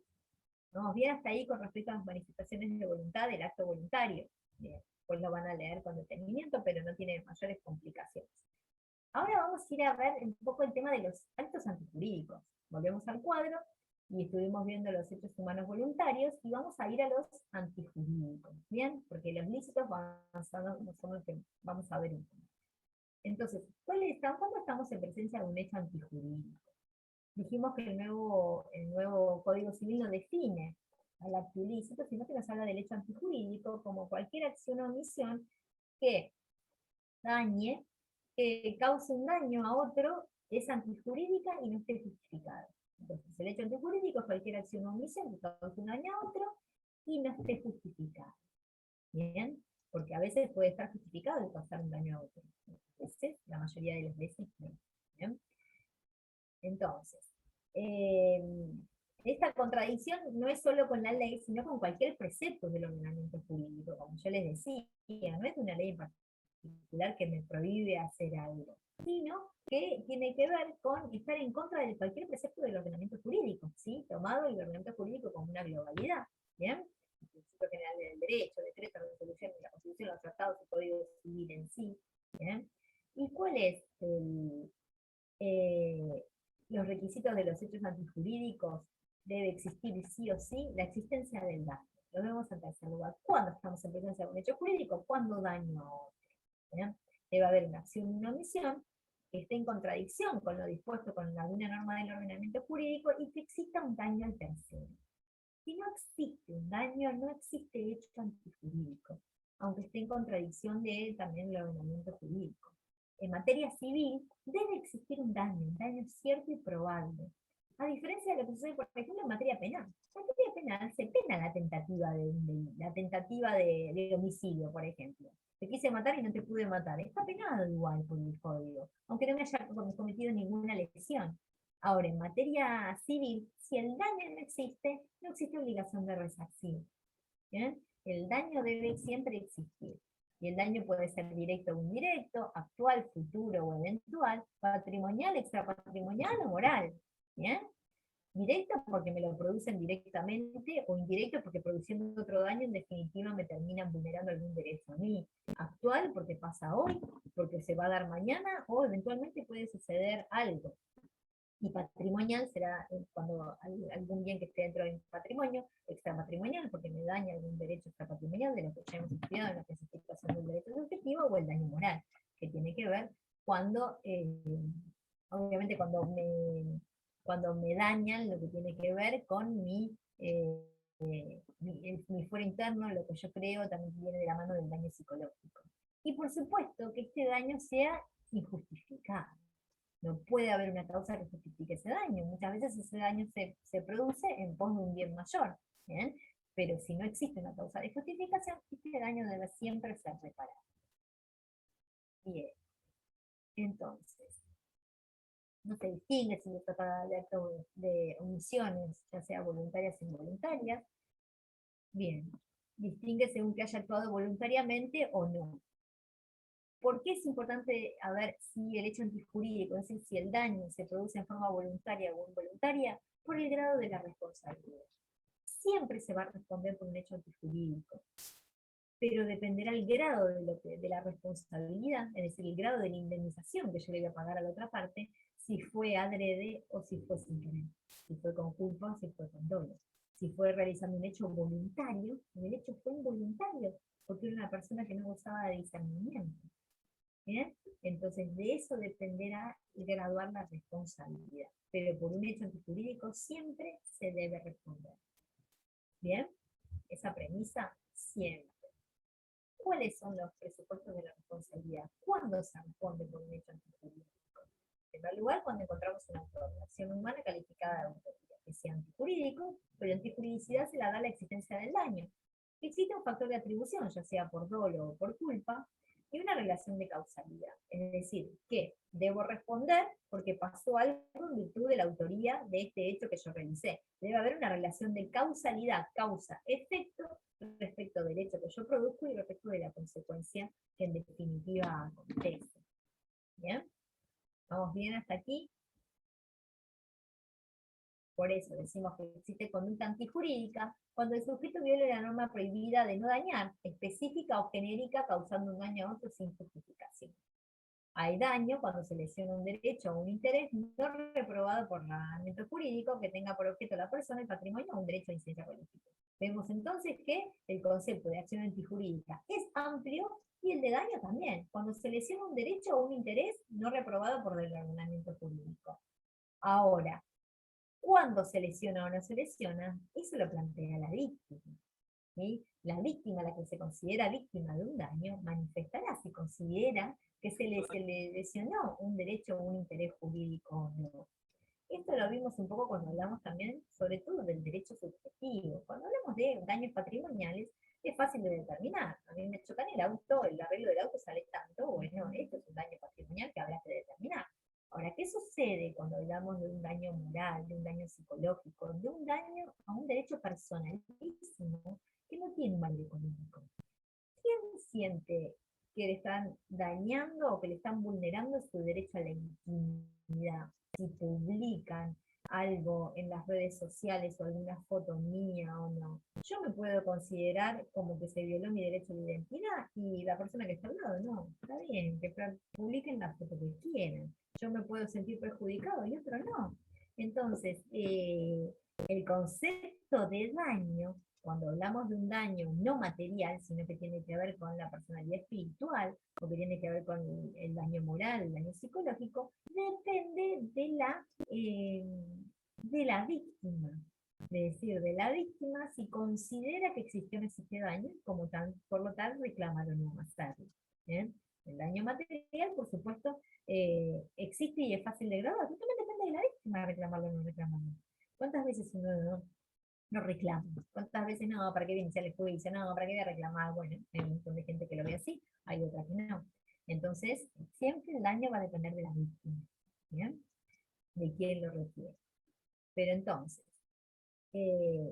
Speaker 1: Vamos bien hasta ahí con respecto a las manifestaciones de voluntad del acto voluntario. Bien, pues lo van a leer con detenimiento, pero no tiene mayores complicaciones. Ahora vamos a ir a ver un poco el tema de los actos antijurídicos. Volvemos al cuadro y estuvimos viendo los hechos humanos voluntarios y vamos a ir a los antijurídicos, ¿bien? Porque los lícitos son los que vamos a ver un poco. Entonces, ¿cuándo estamos en presencia de un hecho antijurídico? Dijimos que el nuevo Código Civil no define al acto ilícito, sino que nos habla del hecho antijurídico como cualquier acción o omisión que dañe, que cause un daño a otro, es antijurídica y no esté justificada. Entonces, el hecho antijurídico es cualquier acción o omisión que cause un daño a otro y no esté justificada. ¿Bien? Porque a veces puede estar justificado el causar un daño a otro. A veces, la mayoría de las veces no. ¿Bien? Entonces, esta contradicción no es solo con la ley, sino con cualquier precepto del ordenamiento jurídico, como yo les decía, no es una ley en particular que me prohíbe hacer algo, sino que tiene que ver con estar en contra de cualquier precepto del ordenamiento jurídico, ¿sí? Tomado el ordenamiento jurídico como una globalidad, ¿bien? El principio general del derecho, decreto, resolución de la Constitución, los tratados, el Código Civil en sí, ¿bien? ¿Y cuál es los requisitos de los hechos antijurídicos? Debe existir sí o sí la existencia del daño. Lo vemos en tercer lugar. ¿Cuándo estamos en presencia de un hecho jurídico? ¿Cuándo daño a otro? ¿Bien? Debe haber una acción y una omisión que esté en contradicción con lo dispuesto con alguna norma del ordenamiento jurídico y que exista un daño al tercero. Si no existe un daño, no existe hecho antijurídico, aunque esté en contradicción de también el ordenamiento jurídico. En materia civil debe existir un daño cierto y probable. A diferencia de lo que sucede, por ejemplo, en materia penal. En materia penal se pena la tentativa de homicidio, por ejemplo. Te quise matar y no te pude matar. Está penado igual por el código, aunque no me haya cometido ninguna lesión. Ahora, en materia civil, si el daño no existe obligación de resarcir. ¿Bien? El daño debe siempre existir. Y el daño puede ser directo o indirecto, actual, futuro o eventual, patrimonial, extrapatrimonial o moral. ¿Bien? Directo porque me lo producen directamente, o indirecto porque produciendo otro daño en definitiva me terminan vulnerando algún derecho a mí. Actual porque pasa hoy, porque se va a dar mañana, o eventualmente puede suceder algo. Y patrimonial será cuando hay algún bien que esté dentro de mi patrimonio, extrapatrimonial, porque me daña algún derecho extrapatrimonial de lo que ya hemos estudiado en la clasificación del derecho subjetivo, o el daño moral, que tiene que ver cuando, obviamente cuando me dañan lo que tiene que ver con mi fuero interno, lo que yo creo, también viene de la mano del daño psicológico. Y por supuesto que este daño sea injustificado. No puede haber una causa que justifique ese daño. Muchas veces ese daño se produce en pos de un bien mayor. ¿Bien? Pero si no existe una causa de justificación, este daño debe siempre ser reparado. Bien. Entonces, no se distingue si se trata de actos de omisiones, ya sea voluntarias o involuntarias. Bien. Distingue según que haya actuado voluntariamente o no. ¿Por qué es importante ver si el hecho antijurídico, es decir, si el daño se produce en forma voluntaria o involuntaria? Por el grado de la responsabilidad. Siempre se va a responder por un hecho antijurídico, pero dependerá el grado de la responsabilidad, es decir, el grado de la indemnización que yo le voy a pagar a la otra parte, si fue adrede o si fue sin querer, si fue con culpa o si fue con dolo. Si fue realizando un hecho voluntario, el hecho fue involuntario, porque era una persona que no gozaba de discernimiento. ¿Bien? Entonces de eso dependerá graduar la responsabilidad, pero por un hecho antijurídico siempre se debe responder. ¿Bien? Esa premisa siempre. ¿Cuáles son los presupuestos de la responsabilidad? ¿Cuándo se responde por un hecho antijurídico? En primer lugar, cuando encontramos un autor de acción humana calificada de autoría, que sea antijurídico, pero antijuridicidad se la da la existencia del daño. Existe un factor de atribución, ya sea por dolo o por culpa, y una relación de causalidad. Es decir, que debo responder porque pasó algo en virtud de la autoría de este hecho que yo realicé. Debe haber una relación de causalidad, causa-efecto, respecto del hecho que yo produzco y respecto de la consecuencia que en definitiva acontece. ¿Bien? ¿Vamos bien hasta aquí? Por eso decimos que existe conducta antijurídica cuando el sujeto viole la norma prohibida de no dañar, específica o genérica, causando un daño a otro sin justificación. Hay daño cuando se lesiona un derecho o un interés no reprobado por ordenamiento jurídico que tenga por objeto la persona, el patrimonio o un derecho de incidencia política. Vemos entonces que el concepto de acción antijurídica es amplio y el de daño también, cuando se lesiona un derecho o un interés no reprobado por el ordenamiento jurídico. Ahora, ¿cuándo se lesiona o no se lesiona? Eso lo plantea la víctima. ¿Sí? La víctima, la que se considera víctima de un daño, manifestará si considera que se le lesionó un derecho o un interés jurídico o no. Esto lo vimos un poco cuando hablamos también, sobre todo, del derecho subjetivo. Cuando hablamos de daños patrimoniales, es fácil de determinar. A mí me chocan el auto, el arreglo del auto sale tanto, bueno, esto es un daño patrimonial que habrá que determinar. Ahora, ¿qué sucede cuando hablamos de un daño moral, de un daño psicológico, de un daño a un derecho personalísimo que no tiene un valor económico? ¿Quién siente que le están dañando o que le están vulnerando su derecho a la intimidad? Si publican algo en las redes sociales o alguna foto mía o no, yo me puedo considerar como que se violó mi derecho a la identidad y la persona que está al lado, no, está bien, que publiquen la foto que quieran. Yo me puedo sentir perjudicado y otro no. Entonces, el concepto de daño, cuando hablamos de un daño no material, sino que tiene que ver con la personalidad espiritual, o que tiene que ver con el daño moral, el daño psicológico, depende de la víctima. Es decir, de la víctima si considera que existió o no existe daño, como tal, por lo tal reclamar o no hacerlo. ¿Bien? El daño material, por supuesto, existe y es fácil de grabar, simplemente depende de la víctima reclamarlo o no reclamarlo. ¿Cuántas veces uno no reclama? ¿Cuántas veces no? ¿Para qué viene el juicio? No, ¿para qué voy a reclamar? Bueno, hay un montón de gente que lo ve así, hay otra que no. Entonces, siempre el daño va a depender de la víctima, ¿bien? De quién lo requiere. Pero entonces,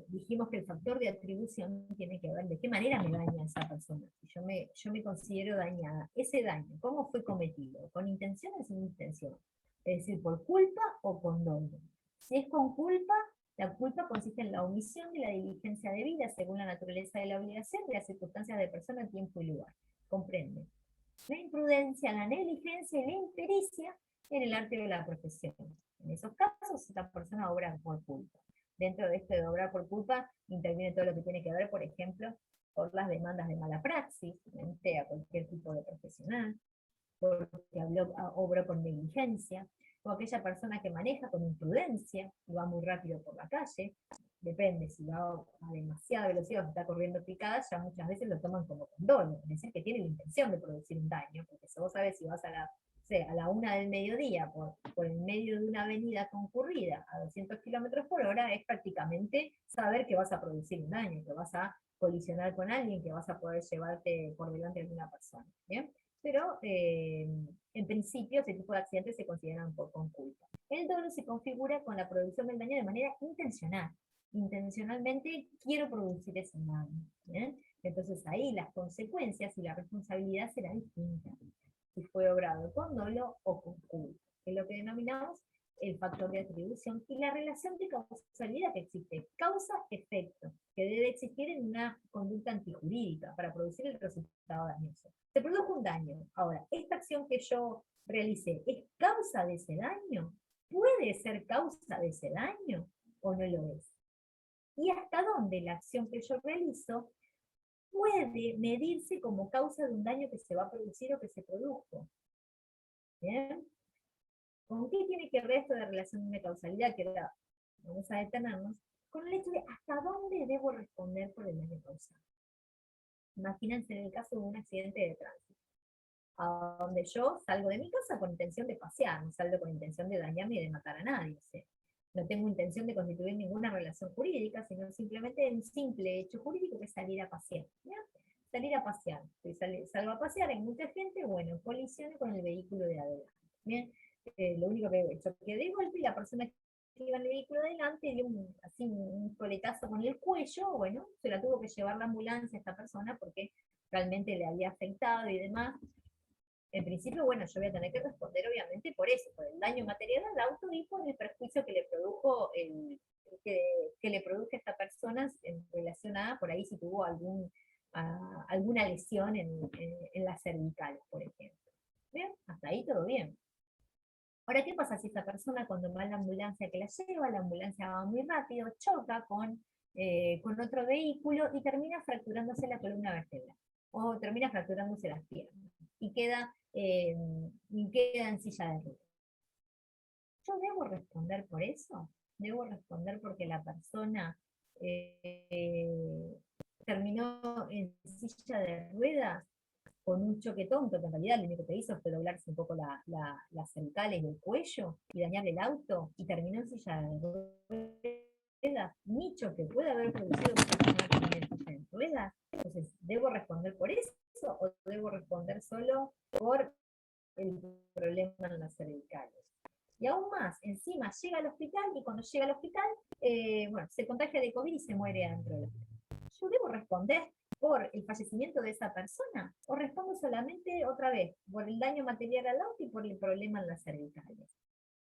Speaker 1: dijimos que el factor de atribución tiene que ver de qué manera me daña esa persona. Si yo me considero dañada, ese daño, ¿cómo fue cometido? ¿Con intención o sin intención? Es decir, ¿por culpa o con dolo? Si es con culpa, la culpa consiste en la omisión de la diligencia debida según la naturaleza de la obligación de las circunstancias de persona, tiempo y lugar. ¿Comprende? La imprudencia, la negligencia y la impericia en el arte de la profesión. En esos casos, esta persona obra por culpa. Dentro de esto de obrar por culpa, interviene todo lo que tiene que ver, por ejemplo, por las demandas de mala praxis, frente a cualquier tipo de profesional, porque obró con negligencia, o aquella persona que maneja con imprudencia y va muy rápido por la calle, depende, si va a demasiada velocidad o está corriendo picada, ya muchas veces lo toman como condón, es decir, que tiene la intención de producir un daño, porque si vos sabés si vas a la 1 del mediodía por el medio de una avenida concurrida a 200 km/h, es prácticamente saber que vas a producir un daño, que vas a colisionar con alguien, que vas a poder llevarte por delante de alguna persona, ¿bien? Pero en principio ese tipo de accidentes se consideran con culpa. El dolo se configura con la producción del daño de manera intencional. Intencionalmente quiero producir ese daño, ¿bien? Entonces ahí las consecuencias y la responsabilidad serán distintas, si fue obrado con dolo o con culpa, que es lo que denominamos el factor de atribución y la relación de causalidad que existe, causa-efecto, que debe existir en una conducta antijurídica para producir el resultado dañoso. Se produjo un daño. Ahora, ¿esta acción que yo realicé es causa de ese daño? ¿Puede ser causa de ese daño o no lo es? ¿Y hasta dónde la acción que yo realizo puede medirse como causa de un daño que se va a producir o que se produjo. ¿Bien? ¿Con qué tiene que ver esto de relación de causalidad? Que ahora vamos a detenernos, con el hecho de hasta dónde debo responder por el daño causado. Imagínense en el caso de un accidente de tránsito, a donde yo salgo de mi casa con intención de pasear, no salgo con intención de dañarme y de matar a nadie. O sea, no tengo intención de constituir ninguna relación jurídica, sino simplemente un simple hecho jurídico que es salir a pasear. ¿Ya? Salir a pasear. Salgo a pasear, hay mucha gente, bueno, colisione con el vehículo de adelante. ¿Bien? Lo único que he hecho que de golpe la persona que iba en el vehículo de adelante dio así un coletazo con el cuello, bueno, se la tuvo que llevar la ambulancia a esta persona porque realmente le había afectado y demás. En principio, bueno, yo voy a tener que responder obviamente por eso, por el daño material al auto y por el perjuicio que le produjo que le produjo a esta persona en relación a, por ahí si tuvo alguna lesión en las cervicales, por ejemplo. ¿Bien? Hasta ahí todo bien. Ahora, ¿qué pasa si esta persona cuando va a la ambulancia que la ambulancia va muy rápido, choca con otro vehículo y termina fracturándose la columna vertebral? O termina fracturándose las piernas y queda en silla de ruedas. ¿Yo debo responder por eso? ¿Debo responder porque la persona terminó en silla de ruedas con un choque tonto, que en realidad lo único que hizo fue doblarse un poco las cervicales del cuello y dañarle el auto, y terminó en silla de ruedas? Ni choque puede haber producido que esa persona termine en silla de ruedas. Entonces, ¿debo responder por eso o debo responder solo por el problema en las cervicales? Y aún más, encima llega al hospital y cuando llega al hospital, bueno, se contagia de COVID y se muere adentro del hospital. ¿Yo debo responder por el fallecimiento de esa persona o respondo solamente otra vez por el daño material al auto y por el problema en las cervicales?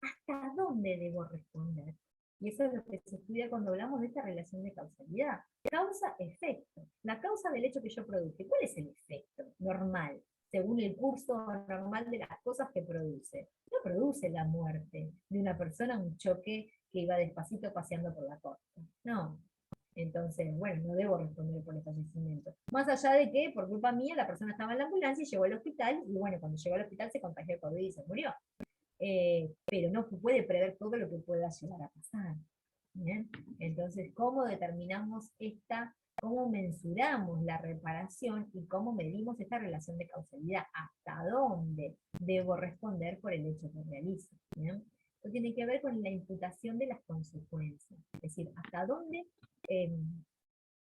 Speaker 1: ¿Hasta dónde debo responder? Y eso es lo que se estudia cuando hablamos de esta relación de causalidad. Causa-efecto. La causa del hecho que yo produje. ¿Cuál es el efecto normal, según el curso normal de las cosas que produce? No produce la muerte de una persona, un choque que iba despacito paseando por la costa. No. Entonces, bueno, no debo responder por el fallecimiento. Más allá de que, por culpa mía, la persona estaba en la ambulancia y llegó al hospital, y bueno, cuando llegó al hospital se contagió de COVID y se murió. Pero no puede prever todo lo que pueda llegar a pasar. ¿Bien? Entonces, ¿cómo determinamos cómo mensuramos la reparación y cómo medimos esta relación de causalidad? ¿Hasta dónde debo responder por el hecho que realizo? ¿Bien? Esto tiene que ver con la imputación de las consecuencias, es decir, hasta dónde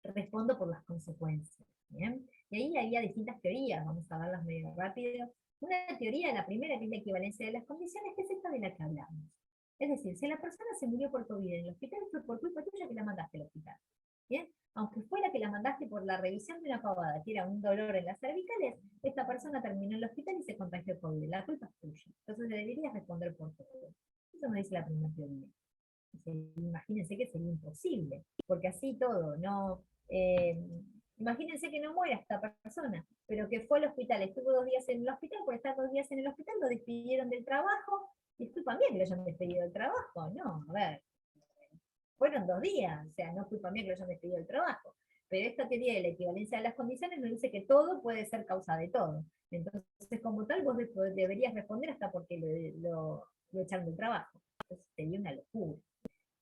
Speaker 1: respondo por las consecuencias. ¿Bien? Y ahí había distintas teorías, vamos a verlas medio rápido. Una teoría, la primera, que es la equivalencia de las condiciones, que es esta de la que hablamos. Es decir, si la persona se murió por COVID en el hospital, fue por culpa tuya que la mandaste al hospital. ¿Bien? Aunque fuera que la mandaste por la revisión de una pavada, que era un dolor en las cervicales, esta persona terminó en el hospital y se contagió de COVID. La culpa es tuya. Entonces deberías responder por todo. Eso me dice la primera teoría. Imagínense que sería imposible, porque así todo, no... imagínense que no muera esta persona, pero que fue al hospital, estuvo 2 días en el hospital, por estar 2 días en el hospital lo despidieron del trabajo. Disculpa mía que lo hayan despedido del trabajo, no, a ver, fueron 2 días, o sea, no es culpa mía que lo hayan despedido del trabajo. Pero esta teoría de la equivalencia de las condiciones nos dice que todo puede ser causa de todo. Entonces, como tal, vos deberías responder hasta porque lo echaron del trabajo. Entonces sería una locura.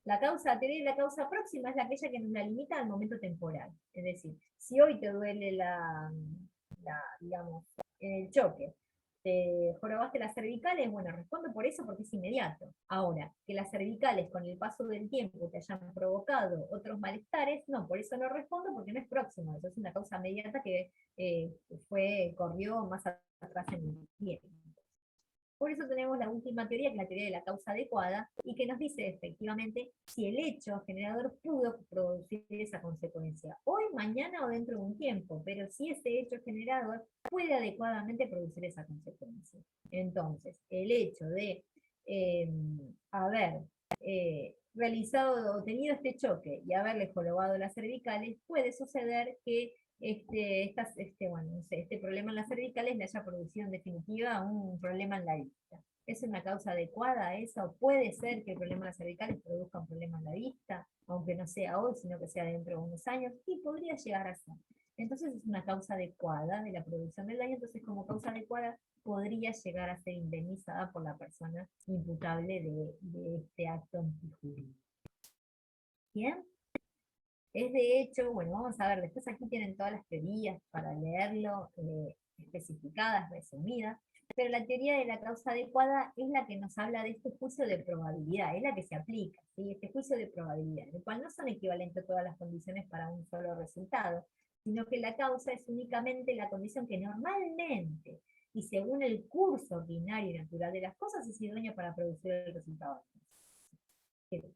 Speaker 1: La teoría de la causa próxima es aquella que nos la limita al momento temporal. Es decir, si hoy te duele digamos, el choque, te jorobaste las cervicales, bueno, respondo por eso porque es inmediato. Ahora, que las cervicales con el paso del tiempo te hayan provocado otros malestares, no, por eso no respondo porque no es próximo, eso es una causa inmediata que corrió más atrás en el tiempo. Por eso tenemos la última teoría, que es la teoría de la causa adecuada, y que nos dice efectivamente si el hecho generador pudo producir esa consecuencia, hoy, mañana o dentro de un tiempo, pero si ese hecho generador puede adecuadamente producir esa consecuencia. Entonces, el hecho de haber realizado o tenido este choque y haberle jorobado las cervicales, puede suceder que este problema en las cervicales le haya producido en definitiva un problema en la vista. ¿Es una causa adecuada eso? ¿Puede ser que el problema en las cervicales produzca un problema en la vista, aunque no sea hoy, sino que sea dentro de unos años? Y podría llegar a ser. entonces es una causa adecuada de la producción del daño, entonces como causa adecuada podría llegar a ser indemnizada por la persona imputable de este acto antijurídico. ¿Bien? Es de hecho, bueno, vamos a ver, después aquí tienen todas las teorías para leerlo, especificadas, resumidas, pero la teoría de la causa adecuada es la que nos habla de este juicio de probabilidad, es la que se aplica, ¿sí? Este juicio de probabilidad, en el cual no son equivalentes todas las condiciones para un solo resultado, sino que la causa es únicamente la condición que normalmente, y según el curso ordinario y natural de las cosas, es idónea para producir el resultado.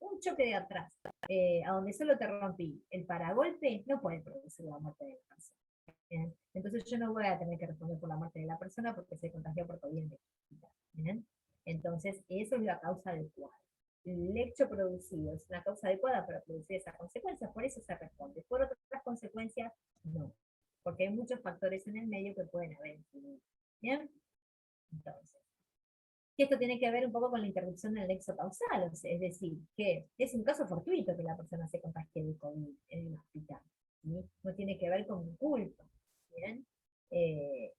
Speaker 1: Un choque de atrás, a donde solo te rompí el paragolpe, no puede producir la muerte de la persona. ¿Bien? Entonces yo no voy a tener que responder por la muerte de la persona porque se contagió por COVID. ¿Bien? Entonces, eso es la causa adecuada. El hecho producido es una causa adecuada para producir esa consecuencia, por eso se responde. Por otras consecuencias, no. Porque hay muchos factores en el medio que pueden haber influido. ¿Bien? Entonces, y esto tiene que ver un poco con la interrupción del nexo causal, es decir, que es un caso fortuito que la persona se contagie de COVID en el hospital, ¿sí? No tiene que ver con mi culpa, ¿bien?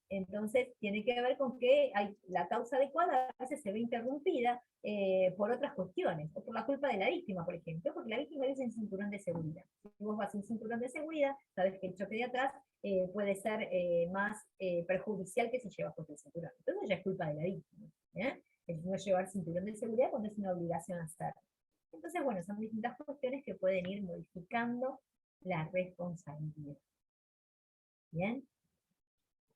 Speaker 1: Entonces, tiene que ver con que la causa adecuada a veces se ve interrumpida por otras cuestiones, o por la culpa de la víctima, por ejemplo, porque la víctima es sin cinturón de seguridad. Si vos vas sin cinturón de seguridad, sabes que el choque de atrás puede ser más perjudicial que si llevas puesto el cinturón. Entonces ya es culpa de la víctima. El no llevar cinturón de seguridad cuando es una obligación hacerlo. Entonces, bueno, son distintas cuestiones que pueden ir modificando la responsabilidad. ¿Bien?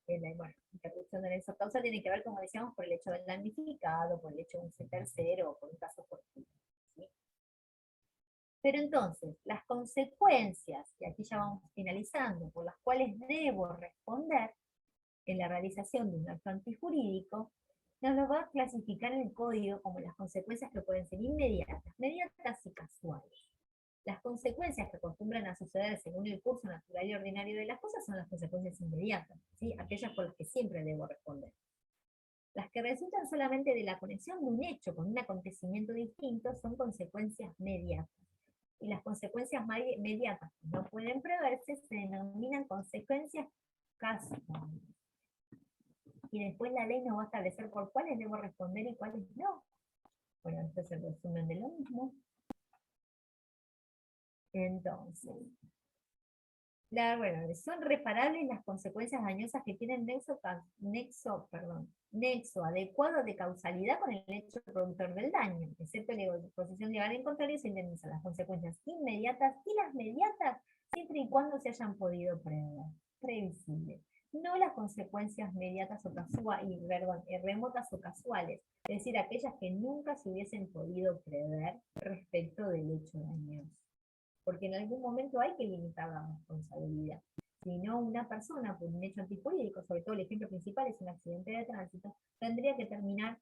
Speaker 1: Bueno, interrupción de nexo causa tiene que ver, como decíamos, por el hecho del damnificado, por el hecho de un tercero, o por un caso fortuito. ¿Sí? Pero entonces, las consecuencias, y aquí ya vamos finalizando, por las cuales debo responder en la realización de un acto antijurídico, nos lo va a clasificar en el código como las consecuencias que pueden ser inmediatas, mediatas y casuales. Las consecuencias que acostumbran a suceder según el curso natural y ordinario de las cosas son las consecuencias inmediatas, ¿sí? Aquellas por las que siempre debo responder. Las que resultan solamente de la conexión de un hecho con un acontecimiento distinto son consecuencias mediatas. Y las consecuencias mediatas que no pueden preverse se denominan consecuencias casuales. Y después la ley nos va a establecer por cuáles debo responder y cuáles no. Bueno, este es el resumen de lo mismo. Entonces, bueno, son reparables las consecuencias dañosas que tienen nexo adecuado de causalidad con el hecho productor del daño, excepto la disposición legal en contrario, se indemnizan las consecuencias inmediatas y las mediatas, siempre y cuando se hayan podido prever, previsibles. No las consecuencias mediatas o remotas o casuales, es decir, aquellas que nunca se hubiesen podido prever respecto del hecho dañoso. Porque en algún momento hay que limitar la responsabilidad. Si no, una persona por un hecho antijurídico, sobre todo el ejemplo principal es un accidente de tránsito, tendría que terminar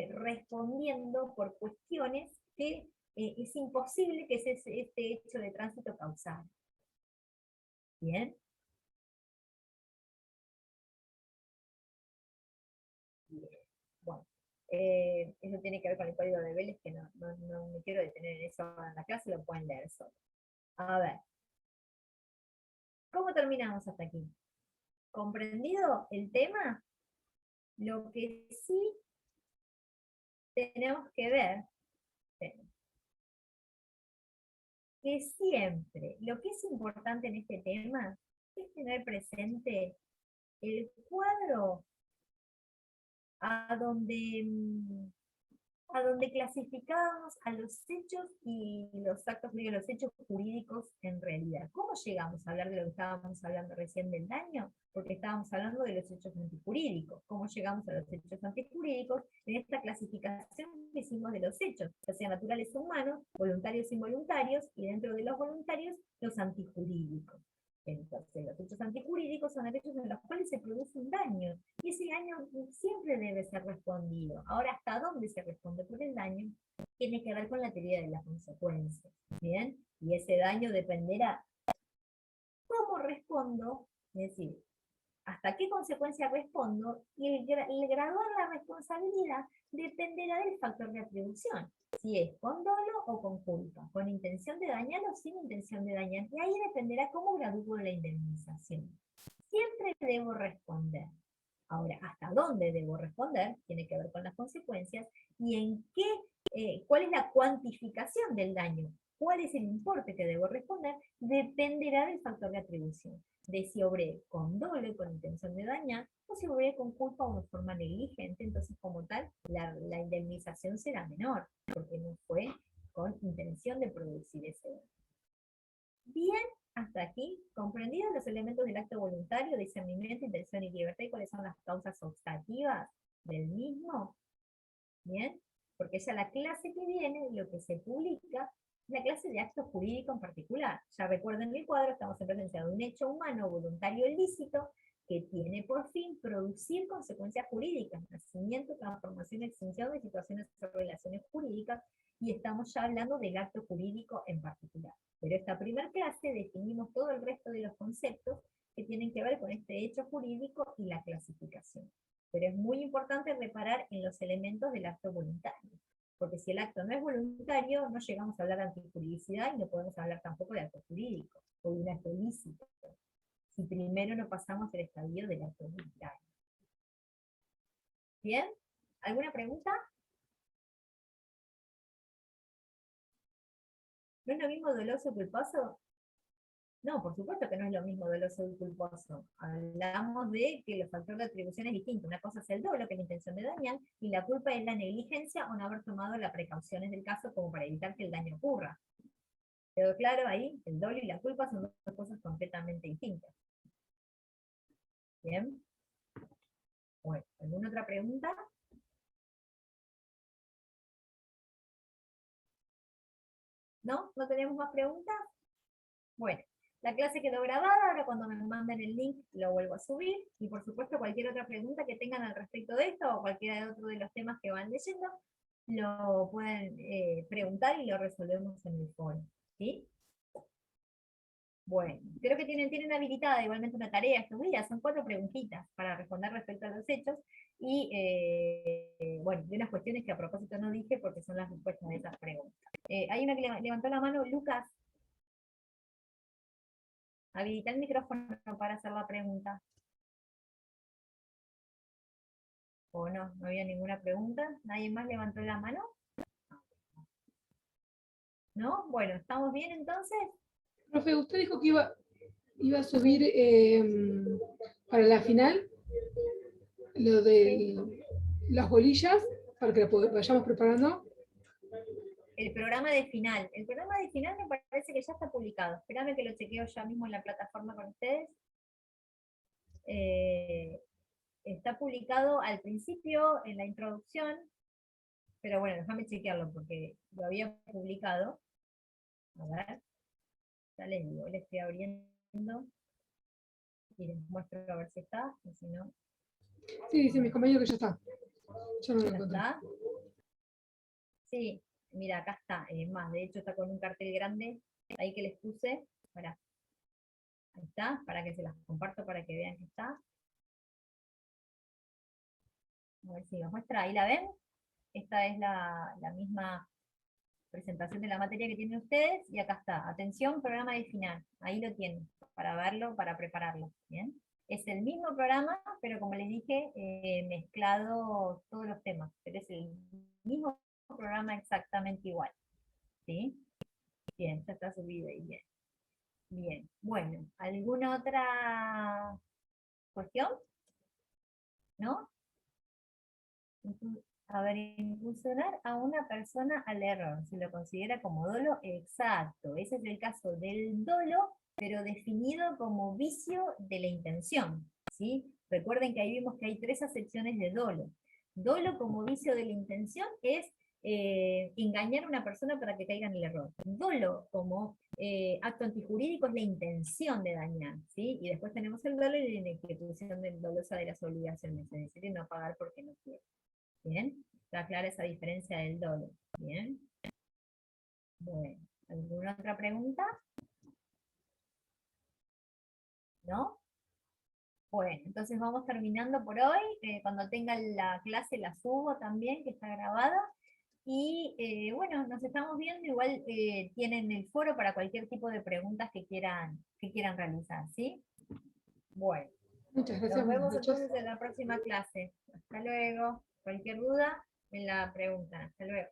Speaker 1: respondiendo por cuestiones que es imposible que este hecho de tránsito causara. ¿Bien? Bueno, eso tiene que ver con el código de Vélez, que no me quiero detener en eso en la clase, lo pueden leer solo. A ver. ¿Cómo terminamos hasta aquí? ¿Comprendido el tema? Lo que sí tenemos que ver que siempre lo que es importante en este tema es tener presente el cuadro a donde clasificábamos a los hechos y los actos, los hechos jurídicos en realidad. ¿Cómo llegamos a hablar de lo que estábamos hablando recién del daño? Porque estábamos hablando de los hechos antijurídicos. ¿Cómo llegamos a los hechos antijurídicos? En esta clasificación que hicimos de los hechos, ya sean naturales o humanos, voluntarios e involuntarios, y dentro de los voluntarios, los antijurídicos. Entonces, los hechos antijurídicos son aquellos en los cuales se produce un daño, y ese daño siempre debe ser respondido. Ahora, ¿hasta dónde se responde por el daño? Tiene que ver con la teoría de las consecuencias, ¿bien? Y ese daño dependerá cómo respondo, es decir, hasta qué consecuencia respondo, y el graduar la responsabilidad dependerá del factor de atribución. si es con dolo o con culpa, con intención de dañar o sin intención de dañar. Y ahí dependerá cómo gradúo la indemnización. Siempre debo responder. Ahora, ¿hasta dónde debo responder? Tiene que ver con las consecuencias y en qué, cuál es la cuantificación del daño, cuál es el importe que debo responder, dependerá del factor de atribución, de si obré con dolo y con intención de dañar, o si obré con culpa o de forma negligente. Entonces, como tal, la indemnización será menor, porque no fue con intención de producir ese daño. Bien, hasta aquí, comprendidos los elementos del acto voluntario, discernimiento, intención y libertad, y cuáles son las causas obstativas del mismo. Bien, porque ya la clase que viene, lo que se publica, es la clase de acto jurídico en particular. Ya recuerden el cuadro, estamos en presencia de un hecho humano voluntario ilícito que tiene por fin producir consecuencias jurídicas, nacimiento, transformación, extinción de situaciones o relaciones jurídicas, y estamos ya hablando del acto jurídico en particular. Pero esta primera clase definimos todo el resto de los conceptos que tienen que ver con este hecho jurídico y la clasificación. Pero es muy importante reparar en los elementos del acto voluntario, porque si el acto no es voluntario, no llegamos a hablar de antijuridicidad y no podemos hablar tampoco de acto jurídico, o de un acto ilícito, si primero no pasamos el estadio del acto voluntario. ¿Bien? ¿Alguna pregunta? ¿No es lo mismo doloso y culposo? No, por supuesto que no es lo mismo doloso y culposo. Hablamos de que los factores de atribución es distinto. Una cosa es el dolo, que es la intención de dañar, y la culpa es la negligencia o no haber tomado las precauciones del caso como para evitar que el daño ocurra. ¿Quedó claro ahí? El dolo y la culpa son dos cosas completamente distintas. ¿Bien? Bueno, ¿alguna otra pregunta? ¿No? ¿No tenemos más preguntas? Bueno, la clase quedó grabada, ahora cuando me manden el link lo vuelvo a subir, y por supuesto cualquier otra pregunta que tengan al respecto de esto, o cualquiera de otro de los temas que van leyendo, lo pueden preguntar y lo resolvemos en el foro, ¿sí? Bueno, creo que tienen habilitada igualmente una tarea estos días, son 4 preguntitas para responder respecto a los hechos, y bueno, de unas cuestiones que a propósito no dije porque son las respuestas de esas preguntas. Hay una que levantó la mano, Lucas. Habilita el micrófono para hacer la pregunta. ¿O no? ¿No había ninguna pregunta? ¿Nadie más levantó la mano? ¿No? Bueno, ¿estamos bien entonces?
Speaker 3: Profe, usted dijo que iba a subir para la final lo de las bolillas, para que lo vayamos preparando.
Speaker 1: El programa de final. El programa de final me parece que ya está publicado. Espérame que lo chequeo ya mismo en la plataforma con ustedes. Está publicado al principio, en la introducción, pero bueno, déjame chequearlo porque lo había publicado. A ver, ya les digo, le estoy abriendo y les muestro a ver si está, y si no.
Speaker 3: Sí, dice mis compañeros que ya está. Ya no lo
Speaker 1: ¿Ya
Speaker 3: encontré.
Speaker 1: está? Sí, mira, acá está. Más, de hecho está con un cartel grande ahí que les puse. Ahí está, para que se las comparto para que vean que está. A ver si los muestra, ahí la ven. Esta es la misma presentación de la materia que tienen ustedes, y acá está, atención, programa de final, ahí lo tienen, para verlo, para prepararlo, ¿bien? Es el mismo programa, pero como les dije, mezclado todos los temas, pero es el mismo programa exactamente igual, ¿sí? Bien, ya está subido ahí, bien. Bien, bueno, ¿alguna otra cuestión? ¿No? A ver, impulsionar a una persona al error, se lo considera como dolo, exacto, ese es el caso del dolo, pero definido como vicio de la intención, ¿sí? Recuerden que ahí vimos que hay 3 acepciones de dolo. Dolo como vicio de la intención es engañar a una persona para que caiga en el error. Dolo como acto antijurídico es la intención de dañar, ¿sí? Y después tenemos el dolo y la ejecución del dolosa de las obligaciones, es decir, no pagar porque no quiere. ¿Bien? Está clara esa diferencia del dolo. ¿Bien? Bueno, ¿alguna otra pregunta? ¿No? Bueno, entonces vamos terminando por hoy. Cuando tenga la clase la subo también, que está grabada. Y bueno, nos estamos viendo, igual tienen el foro para cualquier tipo de preguntas que quieran realizar, ¿sí? Bueno,
Speaker 3: Muchas gracias,
Speaker 1: nos
Speaker 3: buenas
Speaker 1: vemos
Speaker 3: noches.
Speaker 1: entonces en la próxima clase. Hasta luego. Cualquier duda, me la preguntan. Hasta luego.